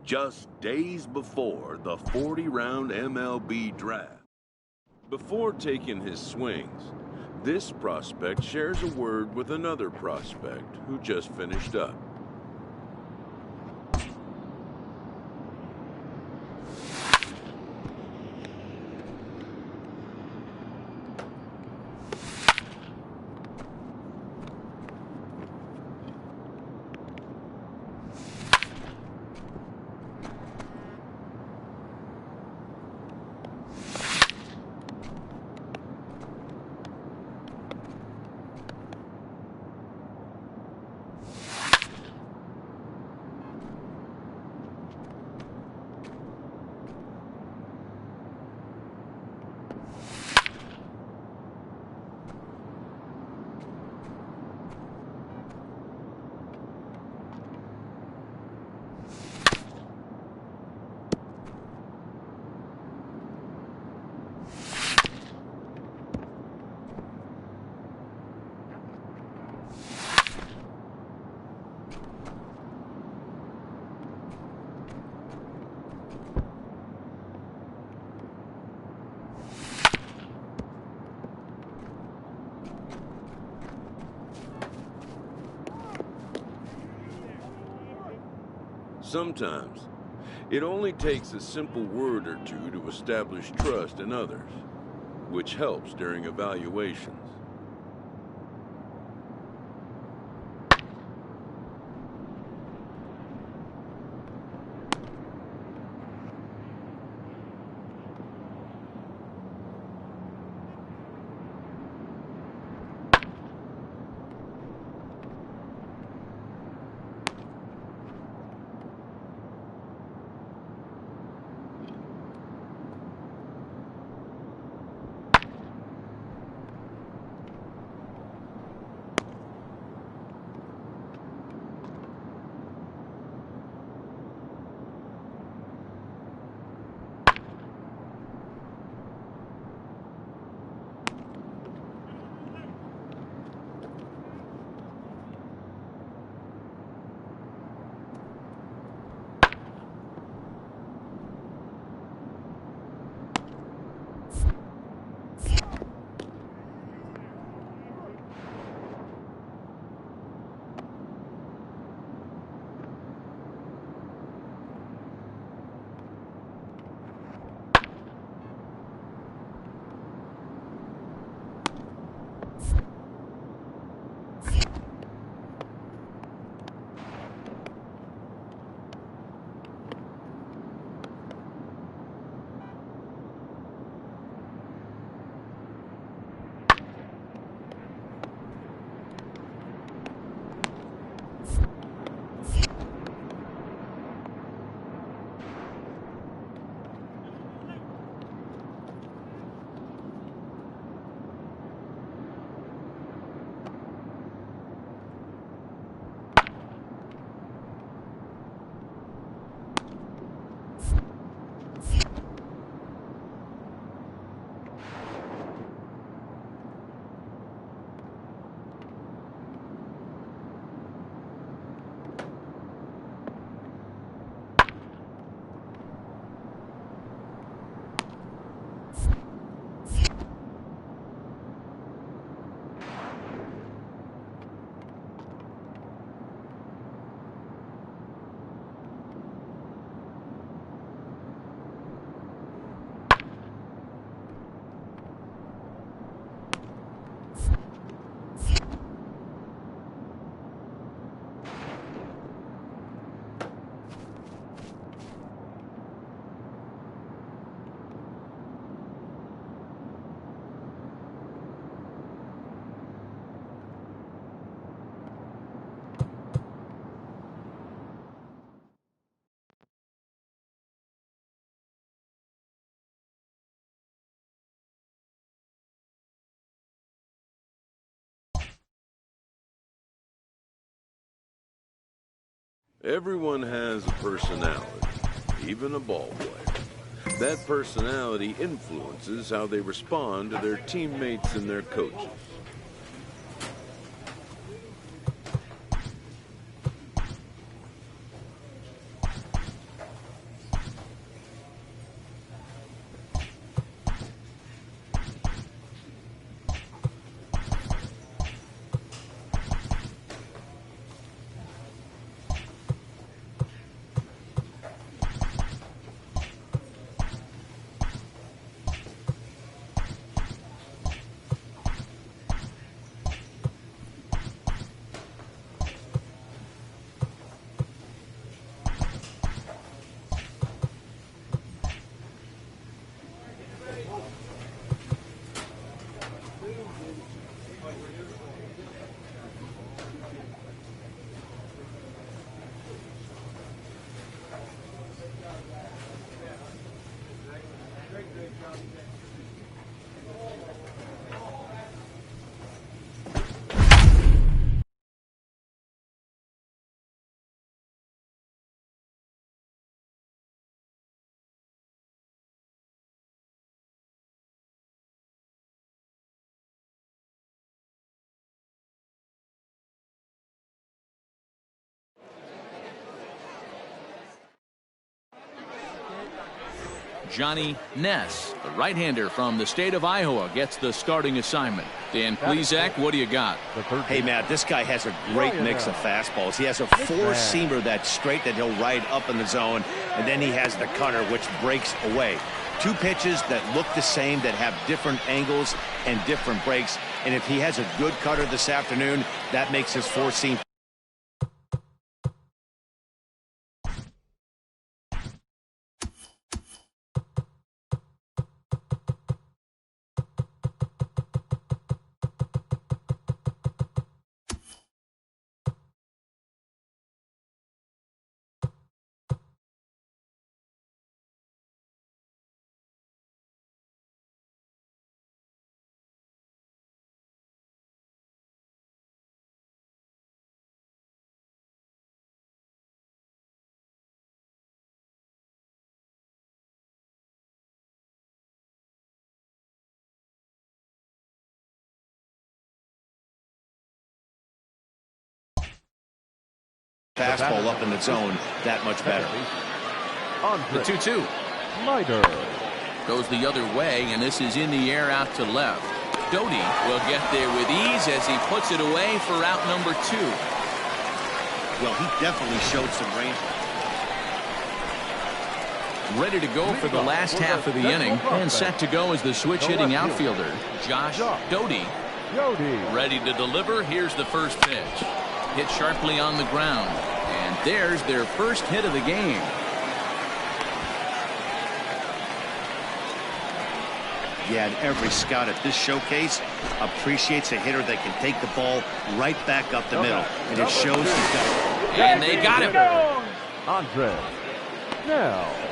just days before the 40-round MLB draft. Before taking his swings, this prospect shares a word with another prospect who just finished up. Sometimes, it only takes a simple word or two to establish trust in others, which helps during evaluations. Everyone has a personality, even a ball player. That personality influences how they respond to their teammates and their coaches. Johnny Ness, the right-hander from the state of Iowa, gets the starting assignment. Dan Plesac, what do you got? Hey, Matt, this guy has a great mix of fastballs. He has a four-seamer that's straight that he'll ride up in the zone, and then he has the cutter, which breaks away. Two pitches that look the same, that have different angles and different breaks, and if he has a good cutter this afternoon, that makes his four-seam. Fastball up in the zone, that much better. The 2-2. Snyder goes the other way, and this is in the air out to left. Doty will get there with ease as he puts it away for out number 2. Well, he definitely showed some range. Ready to go for the last half of the inning, and set to go as the switch-hitting outfielder, Josh Doty. Ready to deliver. Here's the first pitch. Hit sharply on the ground, and there's their first hit of the game. Yeah, and every scout at this showcase appreciates a hitter that can take the ball right back up the middle, and it shows he's got it. And they got him. Andre now.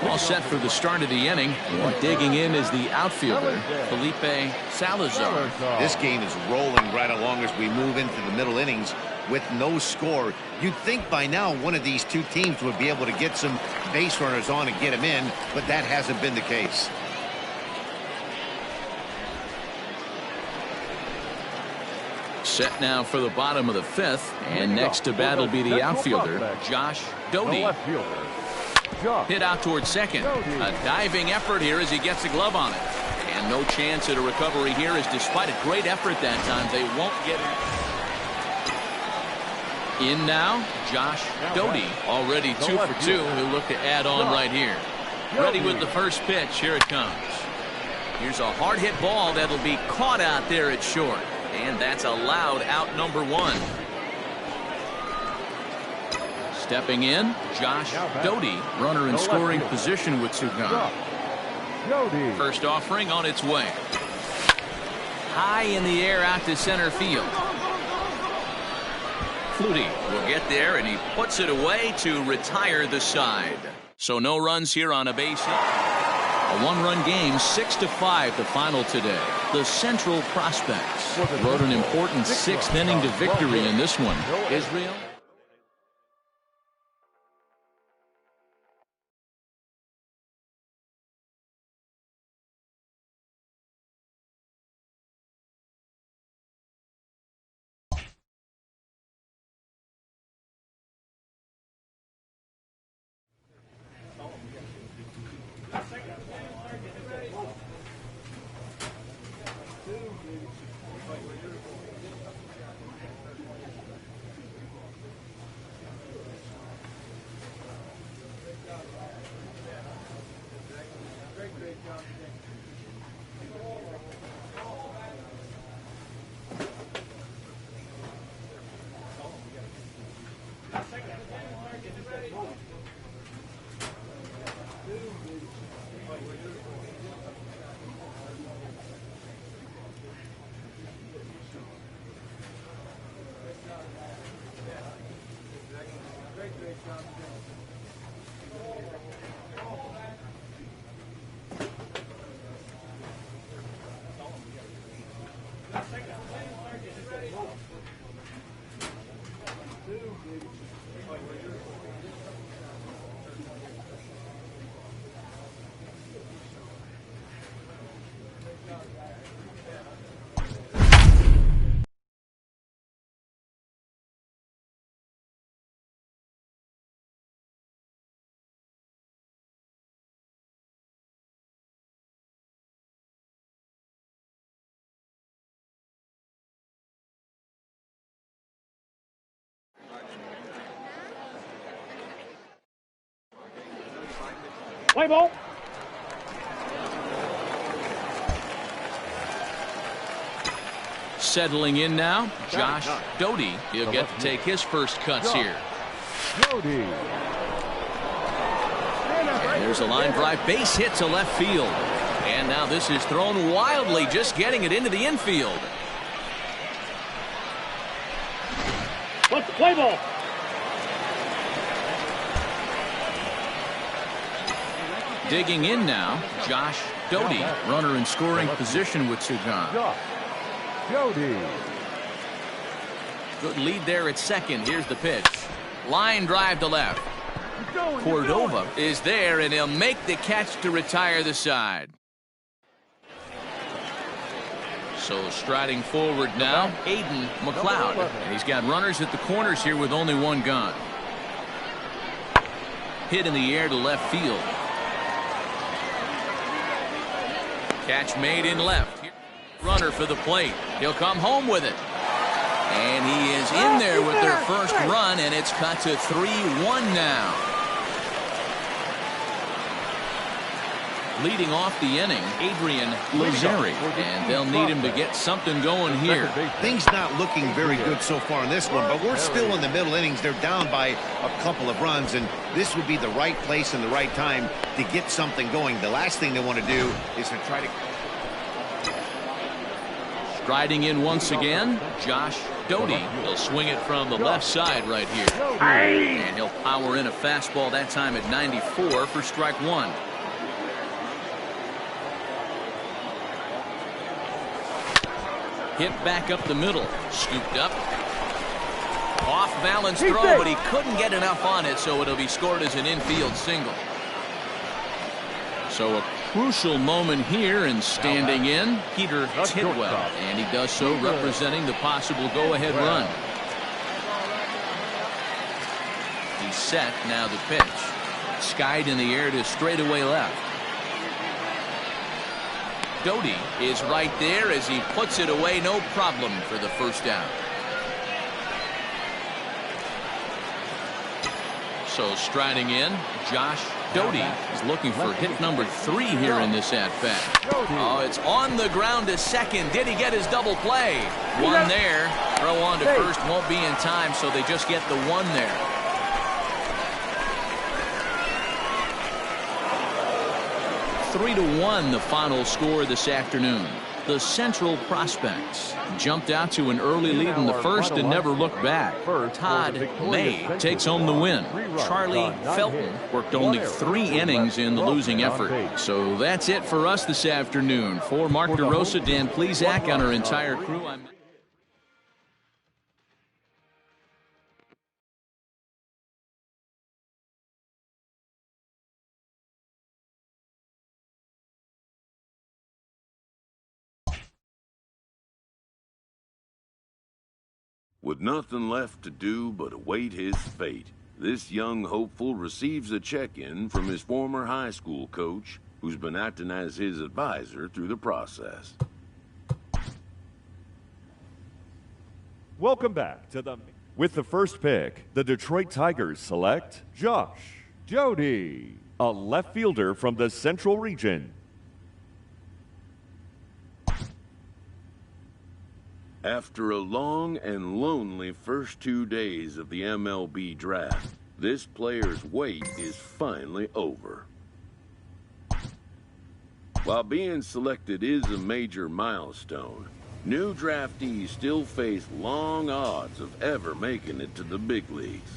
All set for the start of the inning. Digging in is the outfielder, Felipe Salazar. This game is rolling right along as we move into the middle innings with no score. You'd think by now one of these two teams would be able to get some base runners on and get them in, but that hasn't been the case. Set now for the bottom of the 5th, and next to bat will be the outfielder, Josh Doty. Hit out towards second. A diving effort here as he gets a glove on it. And no chance at a recovery here, as despite a great effort that time, they won't get it. In now, Josh Doty, already 2 for 2. He'll look to add on right here. Ready with the first pitch. Here it comes. Here's a hard hit ball that'll be caught out there at short. And that's allowed out number 1. Stepping in, Josh Doty, runner in scoring position with 2 gone. First offering on its way. High in the air out to center field. Flutie will get there, and he puts it away to retire the side. So no runs here on a base hit. A 1-run game, 6-5 the final today. The Central Prospects rode an important 6th inning to victory in this one. Israel Play ball. Settling in now, Josh Doty. He'll get to take his first cuts here. Doty. And there's a line drive base hit to left field. And now this is thrown wildly, just getting it into the infield. What's the play ball? Digging in now, Josh Doty. Runner in scoring position with two gone. Josh Doty. Good lead there at second. Here's the pitch. Line drive to left. Cordova is there, and he'll make the catch to retire the side. So striding forward now, Aiden McLeod. And he's got runners at the corners here with only one gone. Hit in the air to left field. Catch made in left. Runner for the plate. He'll come home with it. And he is in there with their first run, and it's cut to 3-1 now. Leading off the inning, Adrian Lazzari. And they'll need him to get something going here. Things not looking very good so far in this one, but we're still in the middle innings. They're down by a couple of runs, and this would be the right place and the right time to get something going. The last thing they want to do is to try to... Striding in once again, Josh Doty. He'll swing it from the left side right here. And he'll power in a fastball that time at 94 for strike one. Hit back up the middle. Scooped up. Off balance throw, but he couldn't get enough on it, so it'll be scored as an infield single. So a crucial moment here, and standing in, Peter Tidwell. And he does so representing the possible go-ahead run. He's set, now the pitch. Skied in the air to straightaway left. Doty is right there as he puts it away, no problem for the first down. So striding in, Josh Doty is looking for hit number 3 here in this at-bat. Oh, it's on the ground to second. Did he get his double play? One there. Throw on to first won't be in time, so they just get the one there. Three to 1 the final score this afternoon. The Central Prospects jumped out to an early lead in the first and never looked back. Todd May takes home the win. Charlie Felton worked only 3 innings in the losing effort. So that's it for us this afternoon. For Mark DeRosa, Dan Plesac, and our entire crew, I'm With nothing left to do but await his fate, this young hopeful receives a check-in from his former high school coach, who's been acting as his advisor through the process. Welcome back to the... With the first pick, the Detroit Tigers select Josh Doty, a left fielder from the Central Region. After a long and lonely first 2 days of the MLB draft, this player's wait is finally over. While being selected is a major milestone, new draftees still face long odds of ever making it to the big leagues.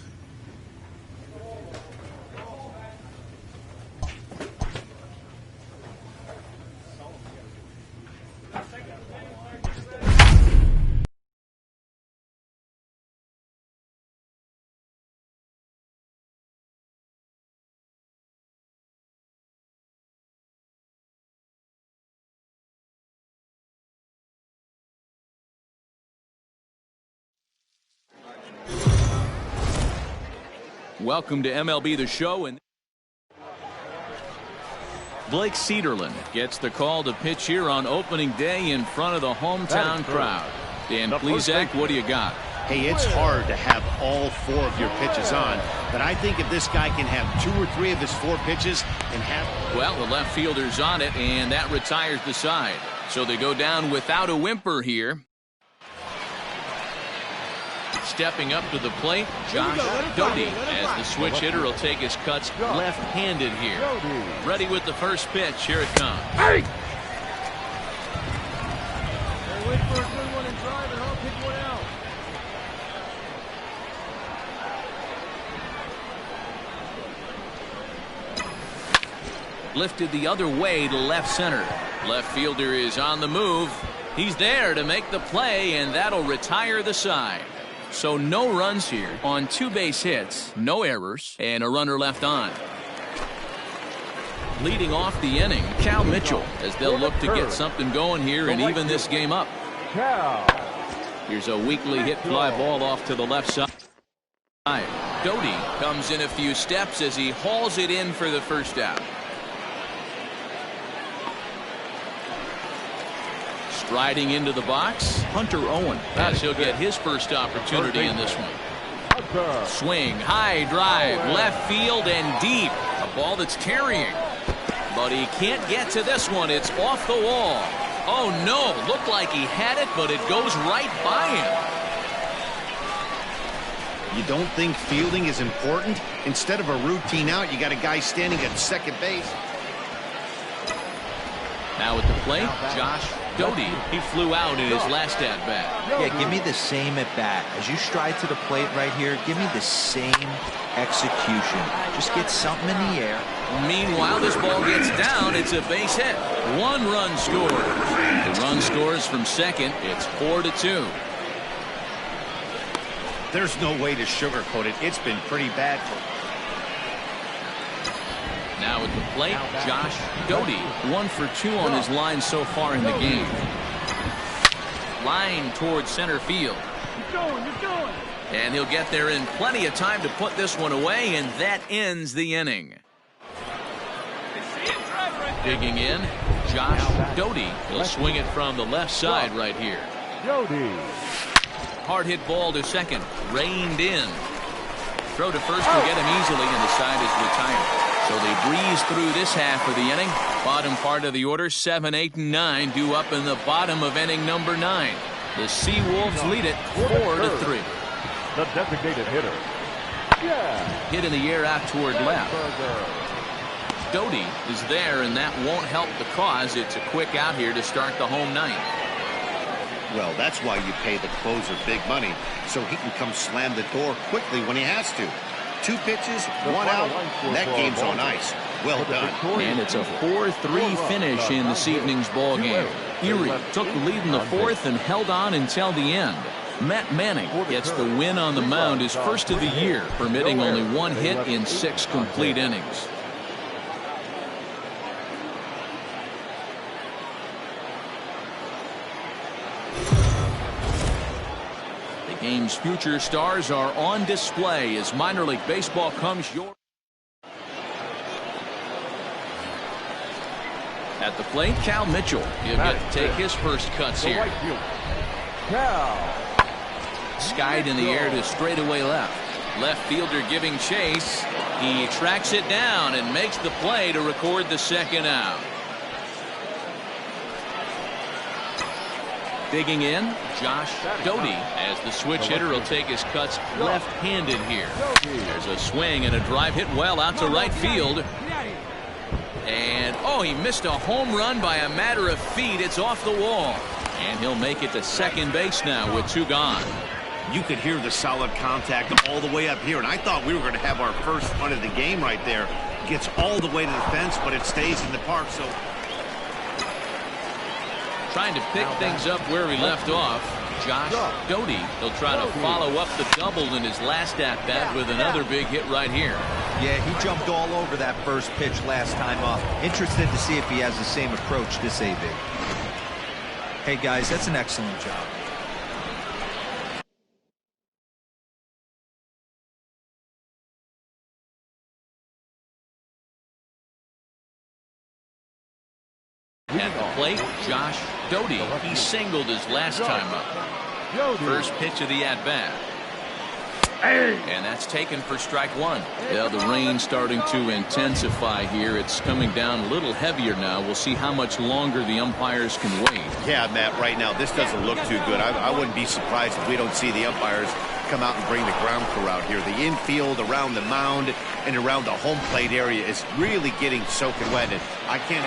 Welcome to MLB The Show. And Blake Cederlind gets the call to pitch here on opening day in front of the hometown crowd. Dan Plesac, what do you got? Hey, it's hard to have all 4 of your pitches on, but I think if this guy can have 2 or 3 of his 4 pitches and have... Well, the left fielder's on it, and that retires the side. So they go down without a whimper here. Stepping up to the plate, Josh Doty, as the switch hitter will take his cuts left-handed here. Ready with the first pitch. Here it comes. Hey! Wait for a good one and drive, and I'll pick one out. Lifted the other way to left center. Left fielder is on the move. He's there to make the play, and that'll retire the side. So no runs here on 2 base hits, no errors, and a runner left on. Leading off the inning, Cal Mitchell, as they'll look to get something going here and even this game up. Here's a weakly hit fly ball off to the left side. Doty comes in a few steps as he hauls it in for the first out. Striding into the box, Hunter Owen, as he'll get his first opportunity in this one. Swing, high drive, left field and deep. A ball that's carrying. But he can't get to this one. It's off the wall. Oh no, looked like he had it, but it goes right by him. You don't think fielding is important? Instead of a routine out, you got a guy standing at second base. Now at the plate, Josh Doty. He flew out in his last at-bat. Yeah, give me the same at-bat. As you stride to the plate right here, give me the same execution. Just get something in the air. Meanwhile, this ball gets down. It's a base hit. 1 run scores. The run scores from second. It's 4-2. There's no way to sugarcoat it. It's been pretty bad for him. Now at the plate, Josh Doty. 1 for 2 on his line so far in the game. Line towards center field. And he'll get there in plenty of time to put this one away, and that ends the inning. Digging in, Josh Doty. He'll swing it from the left side right here. Hard hit ball to second. Reined in. Throw to first will get him easily, and the side is retired. So they breeze through this half of the inning. Bottom part of the order, 7, 8, and 9 due up in the bottom of inning number 9. The Seawolves lead it 4-3. The designated hitter. Hit in the air out toward left. Doty is there, and that won't help the cause. It's a quick out here to start the home ninth. Well, that's why you pay the closer big money, so he can come slam the door quickly when he has to. 2 pitches, 1 out, and that game's on ice. Well done. And it's a 4-3 finish in this evening's ball game. Erie took the lead in the 4th and held on until the end. Matt Manning gets the win on the mound, his first of the year, permitting only 1 hit in 6 complete innings. Game's future stars are on display as minor league baseball comes your... At the plate, Cal Mitchell. He'll get to take his first cuts here. Skied in the air to straightaway left. Left fielder giving chase. He tracks it down and makes the play to record the second out. Digging in, Josh Doty, as the switch hitter will take his cuts left-handed here. There's a swing and a drive hit well out to right field. And, oh, he missed a home run by a matter of feet. It's off the wall. And he'll make it to second base now with 2 gone. You could hear the solid contact all the way up here, and I thought we were going to have our first run of the game right there. Gets all the way to the fence, but it stays in the park, so... Trying to pick things up where he left off, Josh Doty. He'll try to follow up the double in his last at-bat with another big hit right here. Yeah, he jumped all over that first pitch last time up. Interested to see if he has the same approach this AB. Hey, guys, that's an excellent job. At the plate, Josh Doty. He singled his last time up. First pitch of the at-bat. And that's taken for strike 1. Yeah, the rain's starting to intensify here. It's coming down a little heavier now. We'll see how much longer the umpires can wait. Yeah, Matt, right now this doesn't look too good. I wouldn't be surprised if we don't see the umpires come out and bring the ground crew out here. The infield around the mound and around the home plate area is really getting soaking wet. And I can't...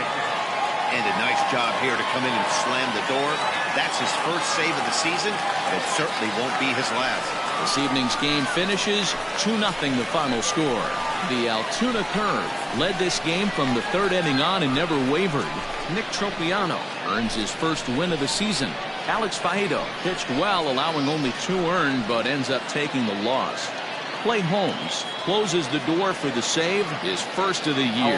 And a nice job here to come in and slam the door. That's his first save of the season. It certainly won't be his last. This evening's game finishes 2-0 the final score. The Altoona Curve led this game from the 3rd inning on and never wavered. Nick Tropiano earns his first win of the season. Alex Faedo pitched well, allowing only 2 earned, but ends up taking the loss. Clay Holmes closes the door for the save, his first of the year.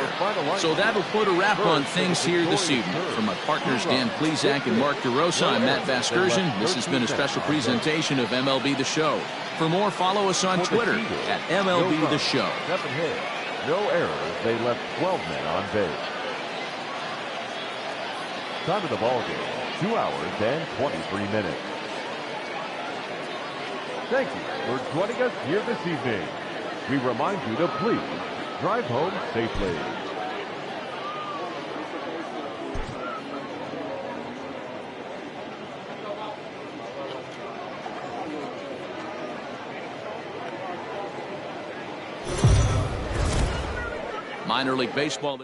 So that'll put a wrap on things here this evening. From my partners Dan Plesac and Mark DeRosa, I'm Matt Vasgersian. This has been a special presentation of MLB The Show. For more, follow us on Twitter at MLB The Show. 7 hits, no errors. They left 12 men on base. Time of the ball game, 2 hours and 23 minutes. Thank you for joining us here this evening. We remind you to please drive home safely. Minor League Baseball.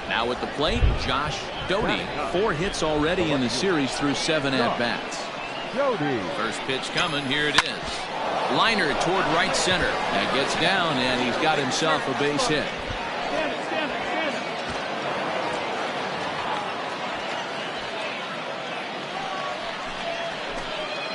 Now at the plate, Josh Doty. 4 hits already in the series through 7 at-bats. First pitch coming. Here it is. Liner toward right center. That gets down, and he's got himself a base hit.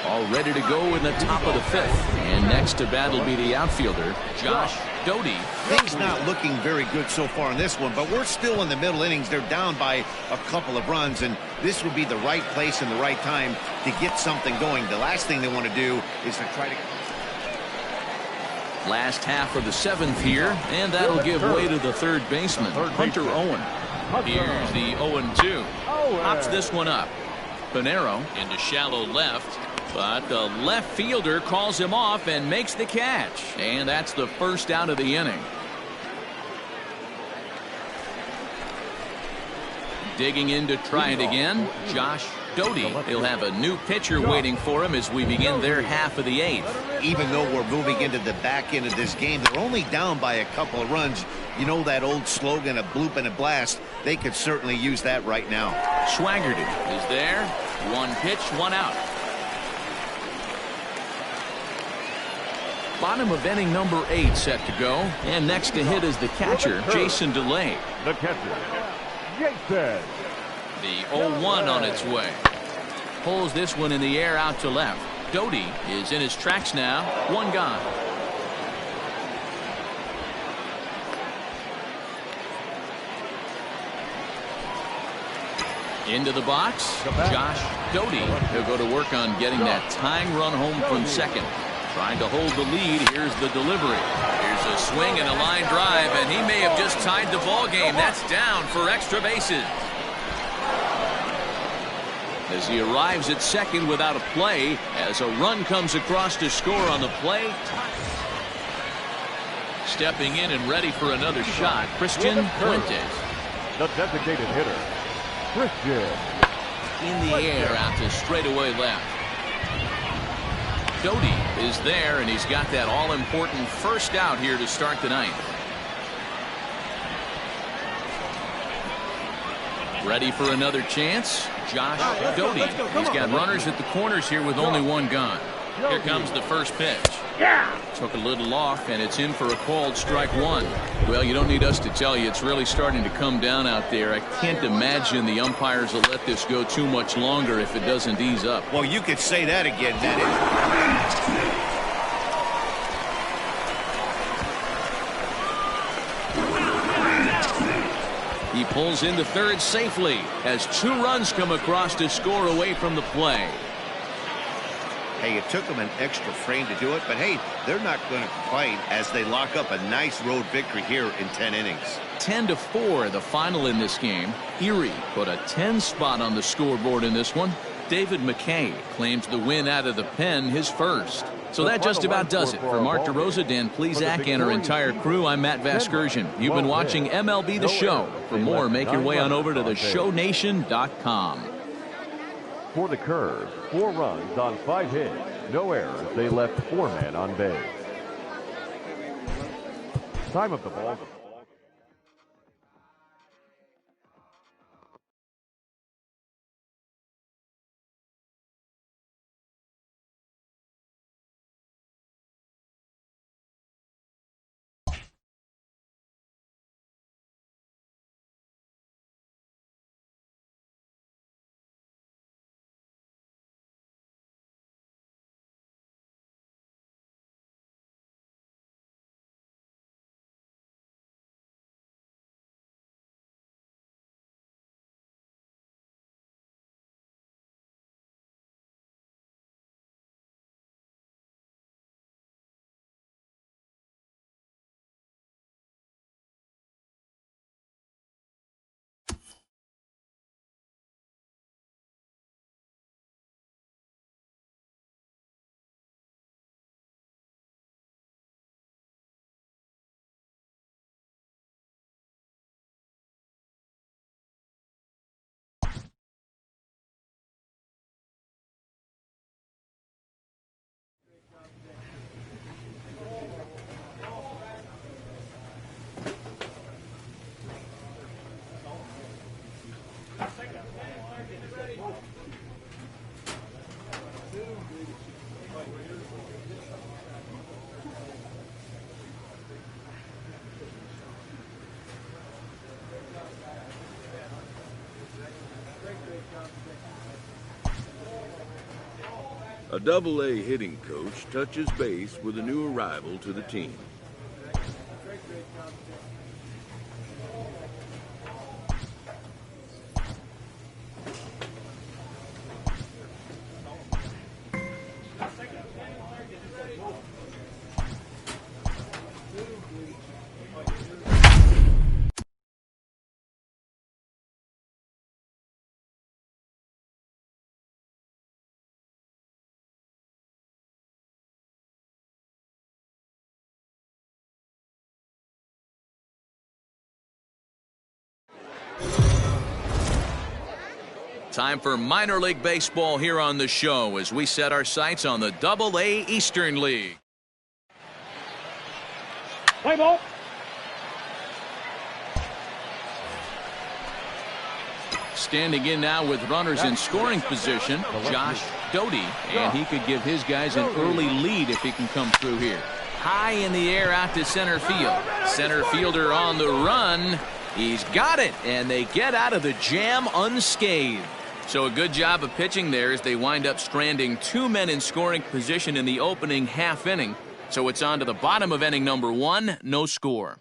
All ready to go in the top of the 5th. And next to bat will be the outfielder, Josh Doty. Things not looking very good so far in this one, but we're still in the middle innings. They're down by a couple of runs, and this would be the right place and the right time to get something going. The last thing they want to do is to try to... Last half of the 7th here, and that'll give way to the 3rd baseman, Hunter Owen. Here's the 0-2. Pops this one up. Pinero into shallow left. But the left fielder calls him off and makes the catch. And that's the first out of the inning. Digging in to try it again, Josh Doty. He'll have a new pitcher waiting for him as we begin their half of the 8th. Even though we're moving into the back end of this game, they're only down by a couple of runs. You know that old slogan, a bloop and a blast. They could certainly use that right now. Swaggerty is there. 1 pitch, 1 out. Bottom of inning number 8 set to go. And next to hit is the catcher, Jason DeLay. The catcher, Jason. The 0-1 on its way. Pulls this one in the air out to left. Doty is in his tracks now. 1 gone. Into the box, Josh Doty. He'll go to work on getting that tying run home from second. Trying to hold the lead. Here's the delivery. Here's a swing and a line drive, and he may have just tied the ball game. That's down for extra bases. As he arrives at second without a play, as a run comes across to score on the play. Stepping in and ready for another shot, Christian Fuentes. The designated hitter, Christian. In the air out to straightaway left. Doty is there, and he's got that all-important first out here to start the ninth. Ready for another chance? Josh Doty. He's got runners at the corners here with only one gone. Here comes the first pitch. Took a little off, and it's in for a called strike one. Well, you don't need us to tell you, it's really starting to come down out there. I can't imagine the umpires will let this go too much longer if it doesn't ease up. Well, you could say that again, Dennis. He pulls into third safely as 2 runs come across to score away from the play. Hey, it took them an extra frame to do it, but hey, they're not going to complain as they lock up a nice road victory here in 10 innings. 10-4 the final in this game. Erie put a 10 spot on the scoreboard in this one. David McKay claims the win out of the pen, his first. So that just about does it. For Mark DeRosa, Dan Plesac, and our entire crew, I'm Matt Vasgersian. You've been watching MLB The Show. For more, make your way on over to theshownation.com. For the Curve, 4 runs on 5 hits, no errors. They left 4 men on base. Time of the ball. A Double-A hitting coach touches base with a new arrival to the team. Time for minor league baseball here on the show as we set our sights on the Double-A Eastern League. Play ball. Standing in now with runners in scoring position, Josh Doty, and he could give his guys an early lead if he can come through here. High in the air out to center field. Center fielder on the run. He's got it, and they get out of the jam unscathed. So a good job of pitching there as they wind up stranding 2 men in scoring position in the opening half inning. So it's on to the bottom of inning number 1, no score.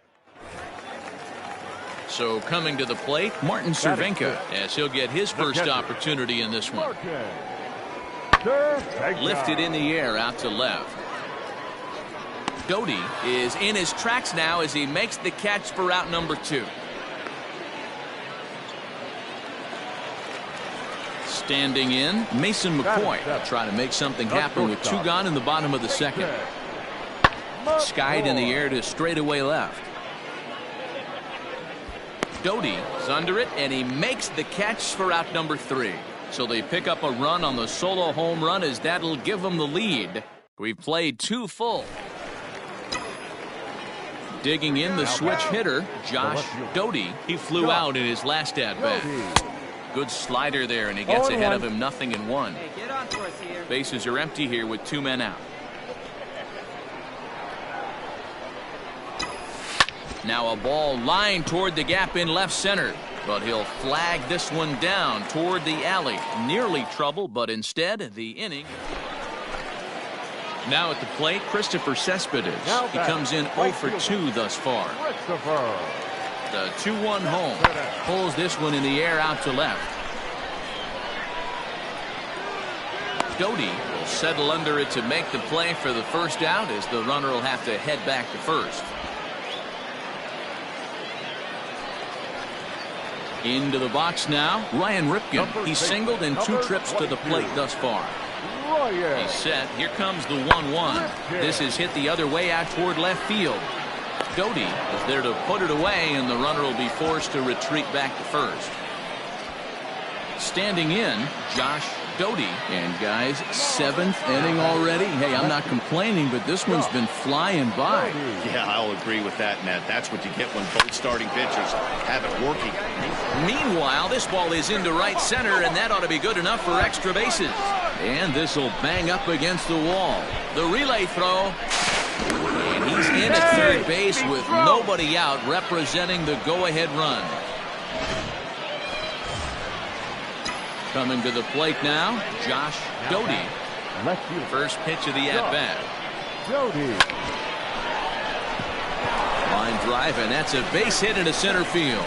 So coming to the plate, Martin Cervenka, as he'll get his first opportunity in this one. Lifted in the air out to left. Doty is in his tracks now as he makes the catch for out number 2. Standing in, Mason McCoy trying to make something happen with 2 gone in the bottom of the second. Skied in the air to straightaway left. Doty is under it, and he makes the catch for out number 3. So they pick up a run on the solo home run, as that'll give them the lead. We've played 2 full. Digging in the switch hitter, Josh Doty. He flew out in his last at-bat. Good slider there, and he gets ahead of him, 0-1. Bases are empty here with 2 men out. Now a ball lined toward the gap in left center, but he'll flag this one down toward the alley. Nearly trouble, but instead the inning. Now at the plate, Christopher Cespedes. He comes in 0 for 2 thus far. The 2-1 home. Pulls this one in the air out to left. Doty will settle under it to make the play for the first out, as the runner will have to head back to first. Into the box now, Ryan Ripken. He's singled in 2 trips to the plate thus far. He's set. Here comes the 1-1. This is hit the other way out toward left field. Doty is there to put it away, and the runner will be forced to retreat back to first. Standing in, Josh Doty. And guys, 7th inning already. Hey, I'm not complaining, but this one's been flying by. Yeah, I'll agree with that, Matt. That's what you get when both starting pitchers have it working. Meanwhile, this ball is into right center, and that ought to be good enough for extra bases. And this will bang up against the wall. The relay throw. And he's in at third base with nobody out, representing the go-ahead run. Coming to the plate now, Josh Doty. First pitch of the at-bat. Line drive, and that's a base hit into center field.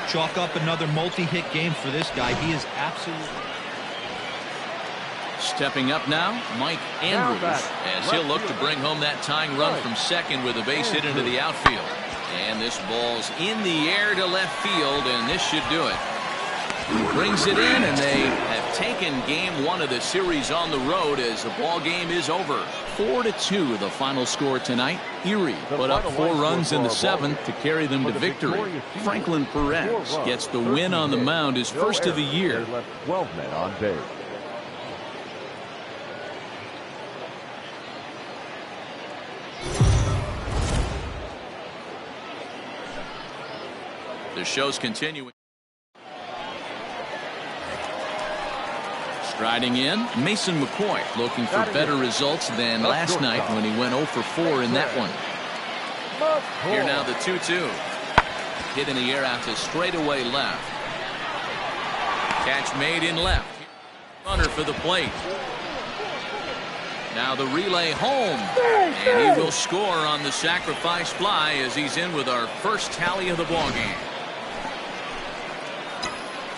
Chalk up another multi-hit game for this guy. He is absolutely... Stepping up now, Mike Andrews, as he'll look to bring home that tying run from second with a base hit into the outfield. And this ball's in the air to left field, and this should do it. Brings it in, and they have taken game 1 of the series on the road as the ball game is over. 4-2 the final score tonight. Erie put up 4 runs in the 7th to carry them to victory. Franklin Perez gets the win on the mound, his first of the year. 12 men on base. The show's continuing. Striding in, Mason McCoy, looking for better results than last night when he went 0 for 4 in that one. Here now the 2-2. Hit in the air out to straightaway left. Catch made in left. Runner for the plate. Now the relay home, and he will score on the sacrifice fly as he's in with our first tally of the ballgame.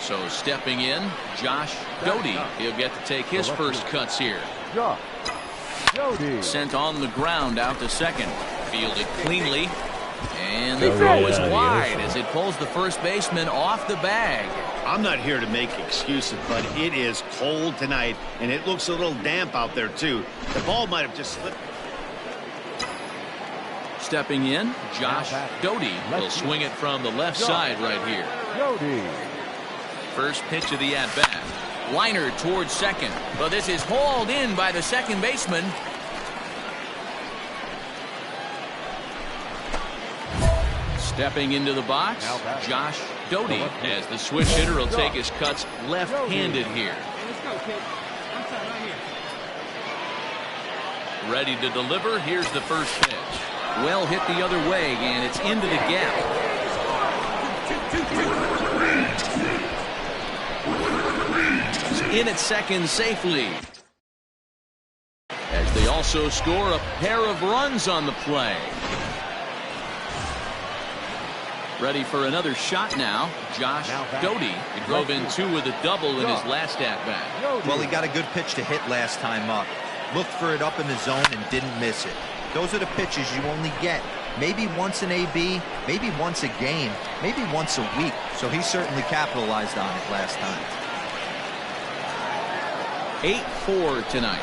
So stepping in, Josh Doty. He'll get to take his first cuts here. Sent on the ground out to second. Fielded cleanly. And the throw is wide as it pulls the first baseman off the bag. I'm not here to make excuses, but it is cold tonight, and it looks a little damp out there, too. The ball might have just slipped. Stepping in, Josh Doty will swing it from the left side right here. First pitch of the at-bat. Liner towards second, but this is hauled in by the second baseman. Stepping into the box, Josh Doty, as the switch hitter will take his cuts left-handed here. Ready to deliver. Here's the first pitch. Well hit the other way, and it's into the gap. In at second safely. As they also score a pair of runs on the play. Ready for another shot now, Josh Doty. He drove in 2 with a double in his last at-bat. Well, he got a good pitch to hit last time up. Looked for it up in the zone and didn't miss it. Those are the pitches you only get. Maybe once an AB, maybe once a game, maybe once a week. So he certainly capitalized on it last time. 8-4 tonight.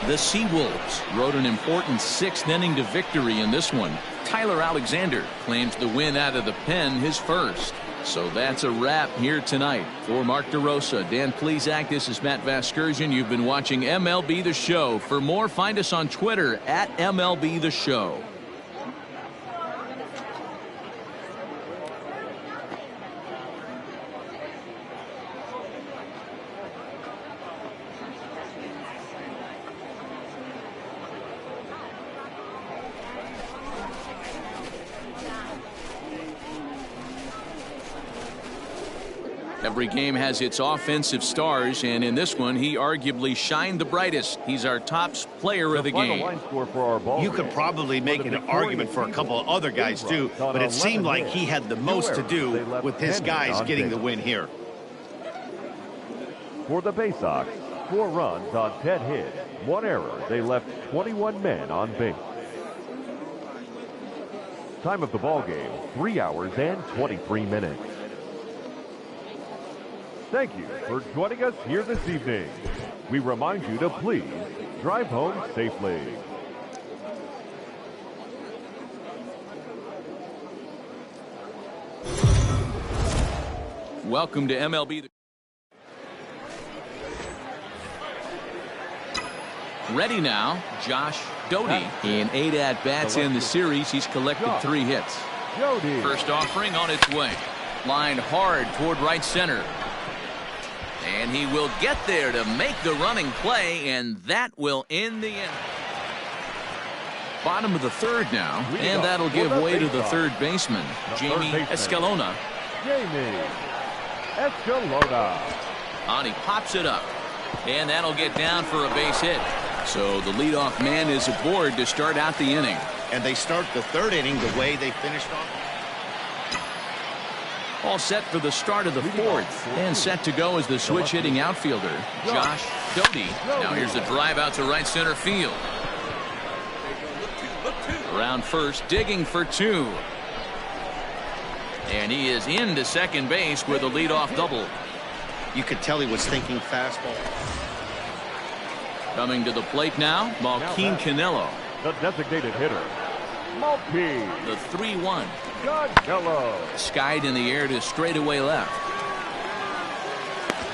The Seawolves rode an important 6th inning to victory in this one. Tyler Alexander claims the win out of the pen, his first. So that's a wrap here tonight. For Mark DeRosa, Dan Plesac, this is Matt Vasgersian. You've been watching MLB The Show. For more, find us on Twitter at MLB The Show. Every game has its offensive stars, and in this one, he arguably shined the brightest. He's our top player of the game. You could probably make an argument for a couple of other guys, too, but it seemed like he had the most to do with his guys getting the win here. For the Bay Sox, 4 runs on 10 hits, 1 error. They left 21 men on base. Time of the ball game, 3 hours and 23 minutes. Thank you for joining us here this evening. We remind you to please drive home safely. Welcome to MLB. Ready now, Josh Doty. In 8 at-bats in the series, he's collected 3 hits. First offering on its way. Lined hard toward right center. And he will get there to make the running play, and that will end the inning. Bottom of the 3rd now, and that'll give way to the 3rd baseman, Jamie Escalona. And he pops it up, and that'll get down for a base hit. So the leadoff man is aboard to start out the inning. And they start the 3rd inning the way they finished off. All set for the start of the 4th, and set to go as the switch-hitting outfielder, Josh Doty. Now here's a drive out to right center field. Around first, digging for 2. And he is into second base with a leadoff double. You could tell he was thinking fastball. Coming to the plate now, Malquin Canelo. The designated hitter, Malquin. The 3-1. Canelo. Skied in the air to straightaway left.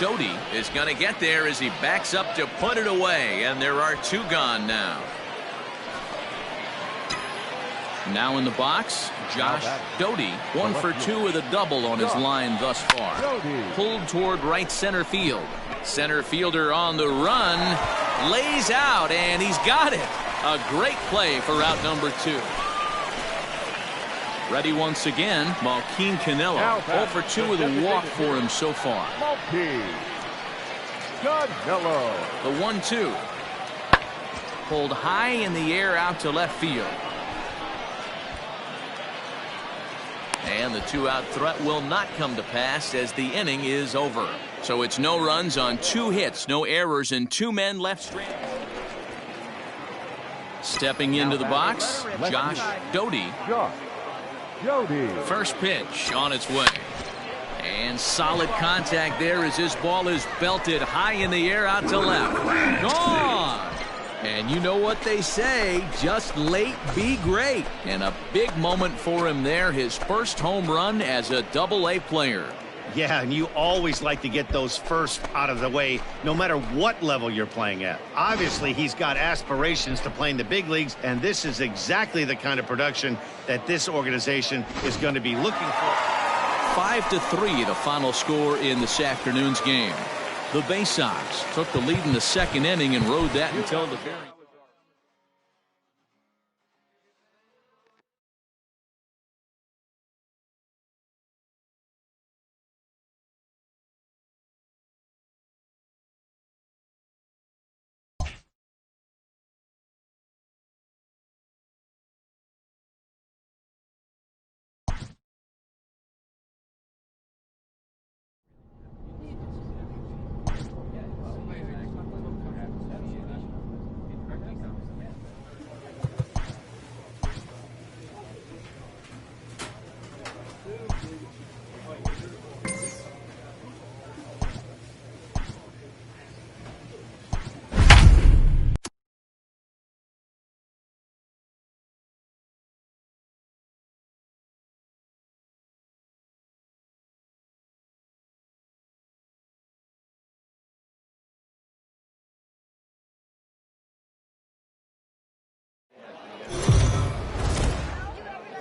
Doty is going to get there as he backs up to put it away, and there are 2 gone now. Now in the box, Josh Doty, 1 for 2 with a double on his line thus far. Pulled toward right center field. Center fielder on the run, lays out, and he's got it. A great play for route number 2. Ready once again, Malquin Canelo. 0 for 2 with a walk for him so far. Malquin Canelo. The 1-2. Pulled high in the air out to left field. And the 2-out threat will not come to pass as the inning is over. So it's no runs on 2 hits, no errors, and 2 men left stranded. Stepping into the box, Josh Doty. First pitch on its way. And solid contact there as this ball is belted high in the air out to left. Gone! And you know what they say, just late be great. And a big moment for him there, his first home run as a Double-A player. Yeah, and you always like to get those first out of the way, no matter what level you're playing at. Obviously, he's got aspirations to play in the big leagues, and this is exactly the kind of production that this organization is going to be looking for. 5-3, the final score in this afternoon's game. The Bay Sox took the lead in the 2nd inning and rode that until the very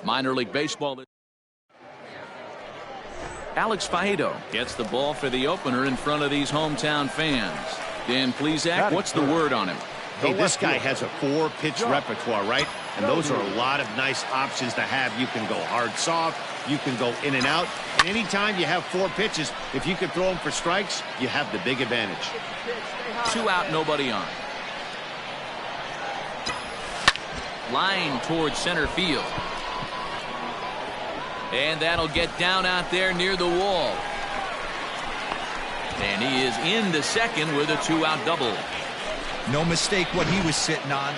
Minor League Baseball. Alex Faedo gets the ball for the opener in front of these hometown fans. Dan Plesac, what's the word on him? Hey, this guy has a 4-pitch repertoire, right? And those are a lot of nice options to have. You can go hard, soft. You can go in and out. And anytime you have 4 pitches, if you can throw them for strikes, you have the big advantage. 2 out, nobody on. Line towards center field. And that'll get down out there near the wall. And he is into second with a 2-out double. No mistake what he was sitting on.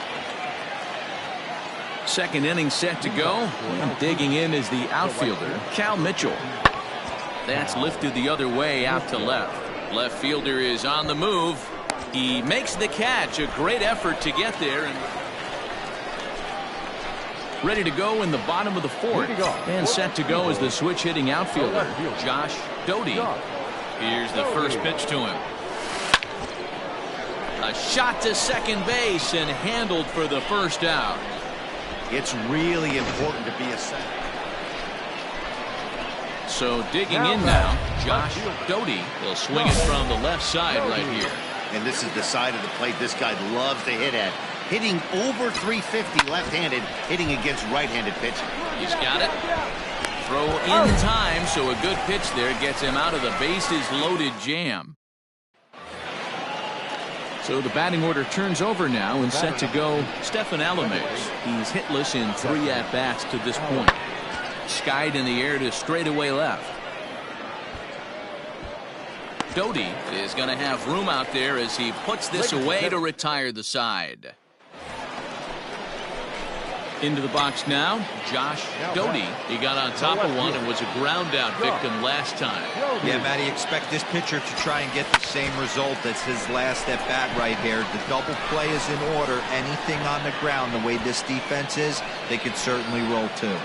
Second inning set to go. And digging in is the outfielder, Cal Mitchell. That's lifted the other way out to left. Left fielder is on the move. He makes the catch. A great effort to get there. And ready to go in the bottom of the 4th. And set to go is the switch hitting outfielder, Josh Doty. Here's the first pitch to him. A shot to second base and handled for the first out. It's really important to be a center. So digging in now, Josh Doty will swing it from the left side right here. And this is the side of the plate this guy loves to hit at. Hitting over 350 left-handed, hitting against right-handed pitching. He's got it. Throw in time, so a good pitch there gets him out of the bases-loaded jam. So the batting order turns over now and set to go Stephan Alames. He's hitless in 3 at-bats to this point. Skied in the air to straightaway left. Doty is going to have room out there as he puts this away to retire the side. Into the box now, Josh Doty. He got on top of one and was a ground out victim last time. Yeah, Matty, expect this pitcher to try and get the same result as his last at bat right here. The double play is in order. Anything on the ground, the way this defense is, they could certainly roll too.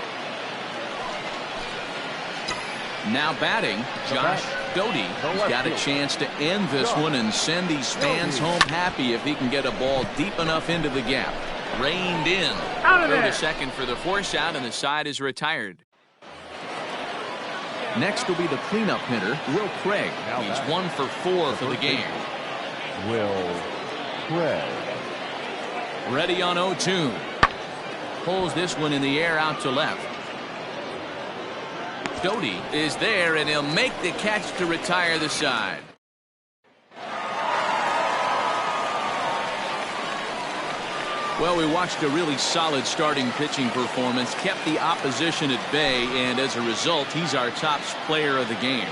Now batting, Josh Doty. He's got a chance to end this one and send these fans home happy if he can get a ball deep enough into the gap. Reined in. Throw to second for the force out, and the side is retired. Next will be the cleanup hitter, Will Craig. He's 1 for 4 for the game. Will Craig. Ready on 0-2. Pulls this one in the air out to left. Doty is there, and he'll make the catch to retire the side. Well, we watched a really solid starting pitching performance, kept the opposition at bay, and as a result, he's our top player of the game.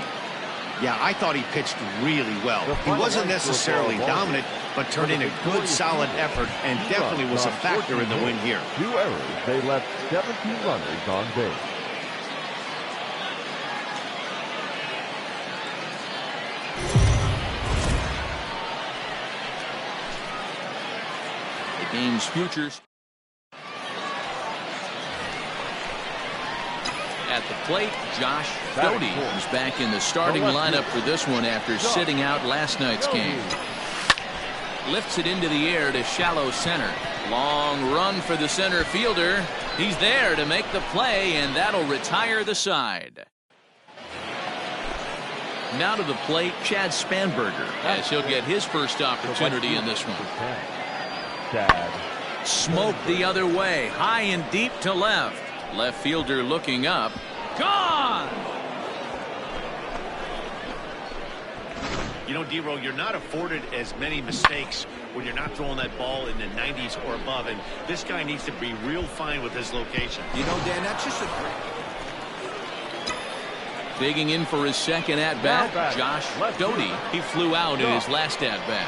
Yeah, I thought he pitched really well. He wasn't necessarily dominant, but turned in a good, solid effort and definitely was a factor in the win here. 2 errors. They left 17 runners on base. Game's futures. At the plate, Josh Doty is back in the starting lineup for this one after sitting out last night's game. Lifts it into the air to shallow center. Long run for the center fielder. He's there to make the play, and that'll retire the side. Now to the plate, Chad Spanberger, as he'll get his first opportunity in this one. Smoke the other way, high and deep to left. Left fielder looking up. Gone! You know, D-Row, you're not afforded as many mistakes when you're not throwing that ball in the 90s or above, and this guy needs to be real fine with his location. You know, Dan, that's just a... Digging in for his second at-bat, Josh Doty. He flew out in his last at-bat.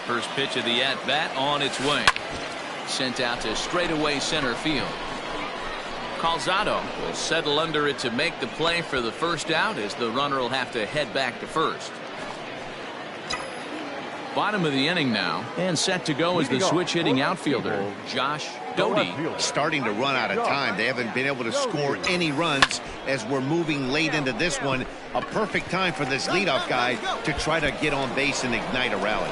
First pitch of the at-bat on its way. Sent out to straightaway center field. Calzado will settle under it to make the play for the first out, as the runner will have to head back to first. Bottom of the inning now, and set to go is the switch hitting outfielder, Josh Doty. Starting to run out of time. They haven't been able to score any runs as we're moving late into this one. A perfect time for this leadoff guy to try to get on base and ignite a rally.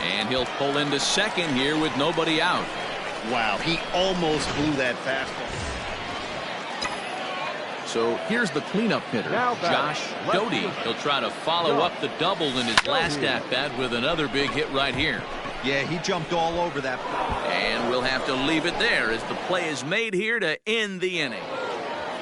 And he'll pull into second here with nobody out. Wow, he almost blew that fastball. So here's the cleanup hitter, Josh Doty. He'll try to follow up the double in his last at-bat with another big hit right here. Yeah, he jumped all over that. And we'll have to leave it there as the play is made here to end the inning.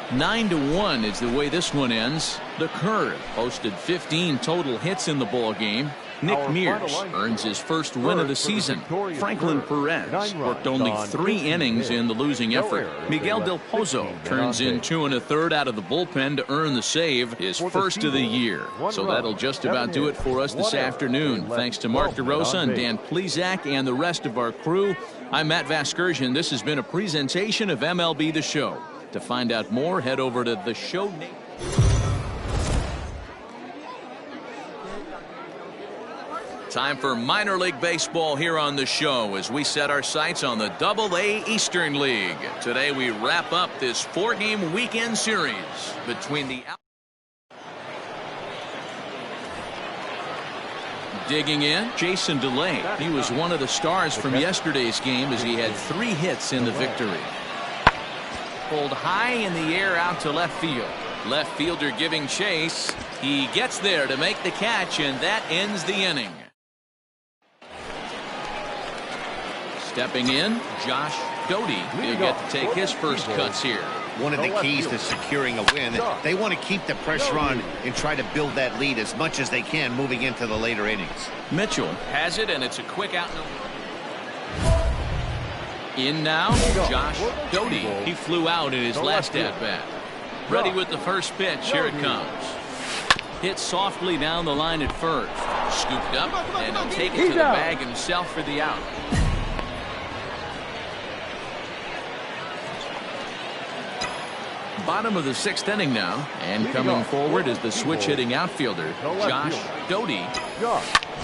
9-1 is the way this one ends. The Curve posted 15 total hits in the ball game. Nick Mears earns his first win of the season. Franklin Perez worked only 3 innings in the losing effort. Miguel Del Pozo turns in 2 1/3 out of the bullpen to earn the save, his first of the year. So that'll just about do it for us this afternoon. Thanks to Mark DeRosa and Dan Plesac and the rest of our crew. I'm Matt Vasgersian. This has been a presentation of MLB The Show. To find out more, head over to the show. Time for minor league baseball here on the show as we set our sights on the Double-A Eastern League. Today we wrap up this 4-game weekend series between the... Digging in, Jason DeLay. He was one of the stars from yesterday's game as he had 3 hits in the victory. Pulled high in the air out to left field. Left fielder giving chase. He gets there to make the catch, and that ends the inning. Stepping in, Josh Doty. He'll get to take his first cuts here. One of the keys to securing a win, they want to keep the pressure on and try to build that lead as much as they can moving into the later innings. Mitchell has it, and it's a quick out. In now, Josh Doty. He flew out in his last at-bat. Ready with the first pitch. Here it comes. Hit softly down the line at first. Scooped up, and he'll take it to the bag himself for the out. Bottom of the 6th inning now, and coming forward is the switch-hitting outfielder, Josh Doty.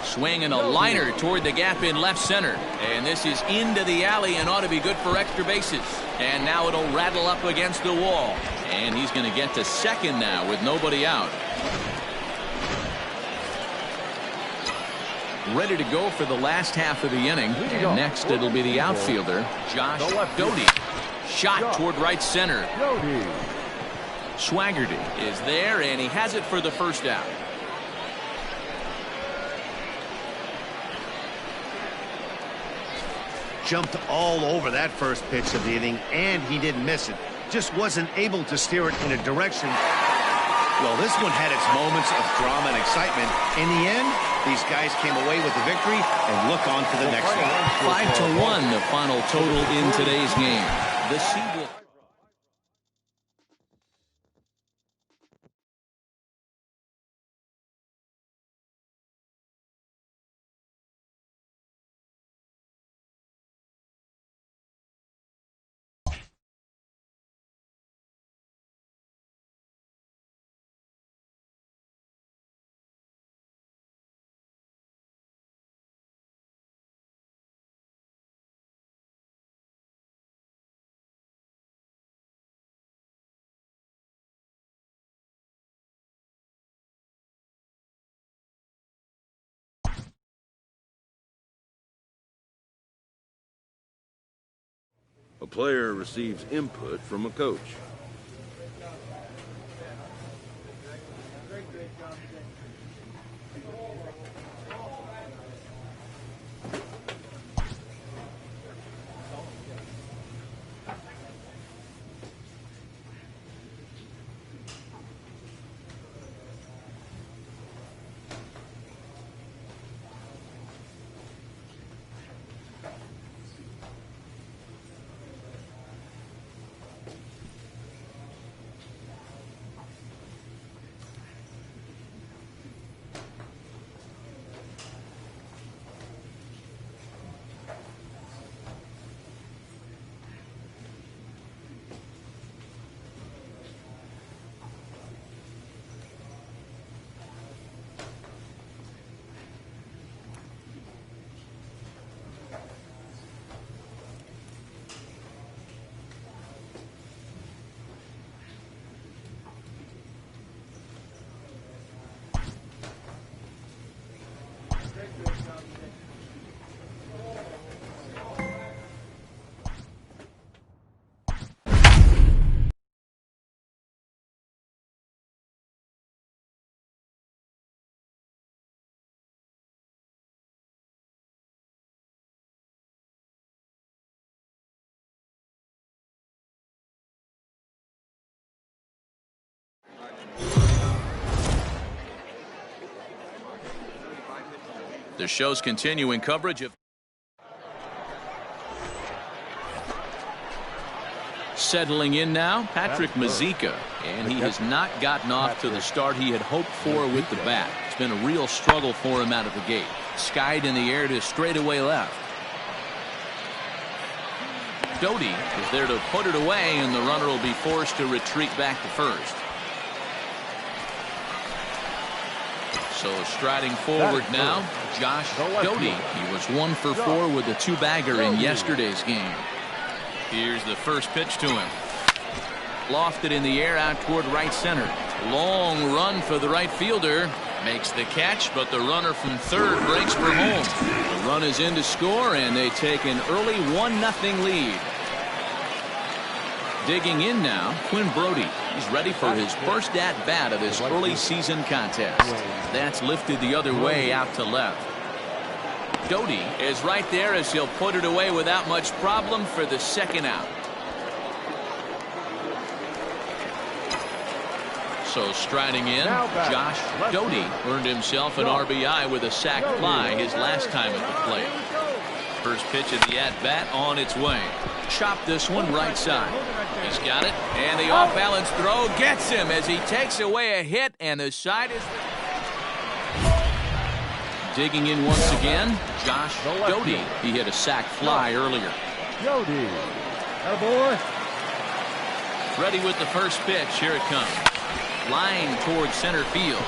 Swinging a liner toward the gap in left center. And this is into the alley and ought to be good for extra bases. And now it'll rattle up against the wall. And he's going to get to second now with nobody out. Ready to go for the last half of the inning. And next it'll be the outfielder, Josh Doty. Shot toward right center. Swaggerty is there, and he has it for the first out. Jumped all over that first pitch of the inning, and he didn't miss it. Just wasn't able to steer it in a direction. Well, this one had its moments of drama and excitement. In the end, these guys came away with the victory and look on to the next one. 5-1 the final total in today's game. The Seagull. A player receives input from a coach. The show's continuing coverage of settling in now, Patrick Mazeika, and he has not gotten off to the start he had hoped for with the bat. It's been a real struggle for him out of the gate. Skied in the air to straightaway left. Doty is there to put it away, and the runner will be forced to retreat back to first. So striding forward now, Josh Doty. He was 1 for 4 with a 2-bagger in yesterday's game. Here's the first pitch to him. Lofted in the air out toward right center. Long run for the right fielder. Makes the catch, but the runner from third breaks for home. The run is in to score, and they take an early 1-0 lead. Digging in now, Quinn Brody. He's ready for his first at-bat of this early season contest. That's lifted the other way out to left. Doty is right there as he'll put it away without much problem for the second out. So striding in, Josh Doty earned himself an RBI with a sac fly his last time at the plate. First pitch of the at-bat on its way. Chop this one right side. He's got it, and the off-balance throw gets him as he takes away a hit, and the side is... Digging in once again, Josh Doty. He hit a sac fly earlier. Doty. Attaboy. Ready with the first pitch. Here it comes. Line towards center field.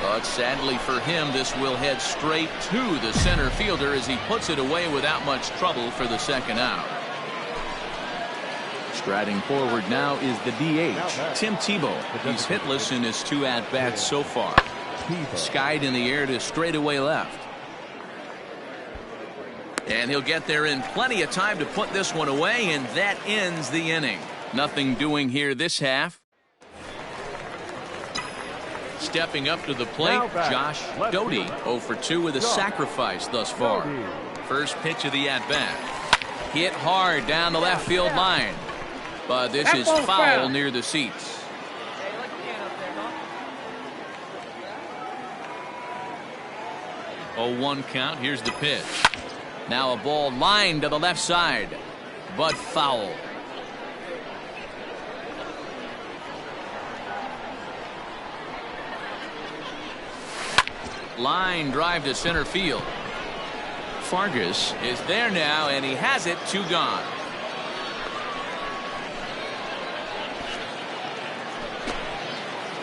But sadly for him, this will head straight to the center fielder as he puts it away without much trouble for the second out. Striding forward now is the DH, Tim Tebow. He's hitless in his 2 at-bats so far. Skied in the air to straightaway left. And he'll get there in plenty of time to put this one away, and that ends the inning. Nothing doing here this half. Stepping up to the plate, Josh Doty, 0 for 2 with a sacrifice thus far. First pitch of the at-bat. Hit hard down the left field line. But this is foul near the seats. 0-1 count. Here's the pitch. Now a ball lined to the left side, but foul. Line drive to center field. Fargas is there now, and he has it. 2 gone.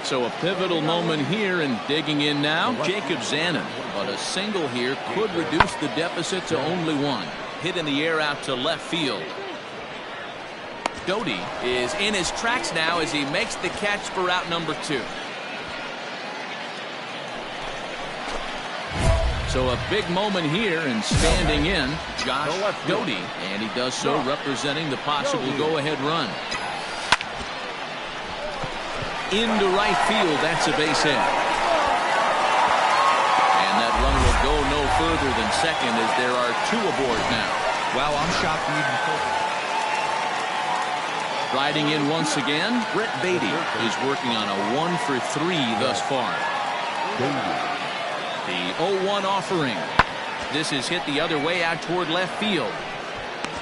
So a pivotal moment here, and digging in now, Jacob Zanin. But a single here could reduce the deficit to only 1. Hit in the air out to left field. Doty is in his tracks now as he makes the catch for out number 2. So a big moment here, and standing in, Josh Doty, and he does so representing the possible go-ahead run. Into right field, that's a base hit. And that run will go no further than second as there are 2 aboard now. Wow, I'm shocked he even pulled it. Riding in once again, Brett Beatty is working on a 1 for 3 thus far. The 0-1 offering. This is hit the other way out toward left field.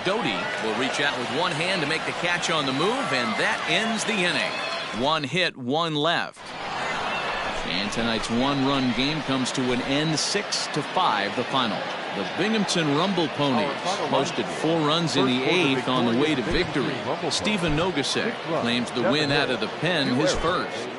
Doty will reach out with one hand to make the catch on the move, and that ends the inning. 1 hit, 1 left. And tonight's 1-run game comes to an end, 6-5 the final. The Binghamton Rumble Ponies posted 4 runs in the 8th on the way to victory. Stephen Nogasek claims the win out of the pen, his first.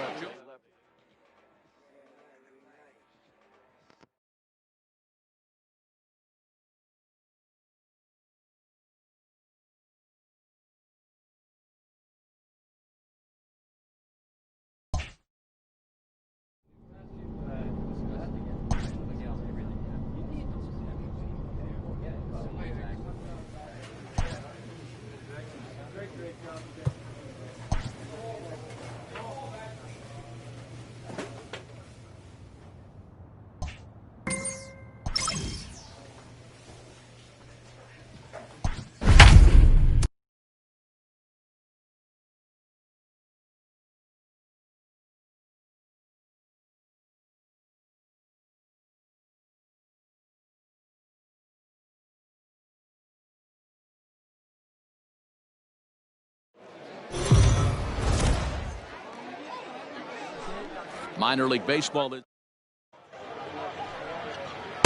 Minor League Baseball.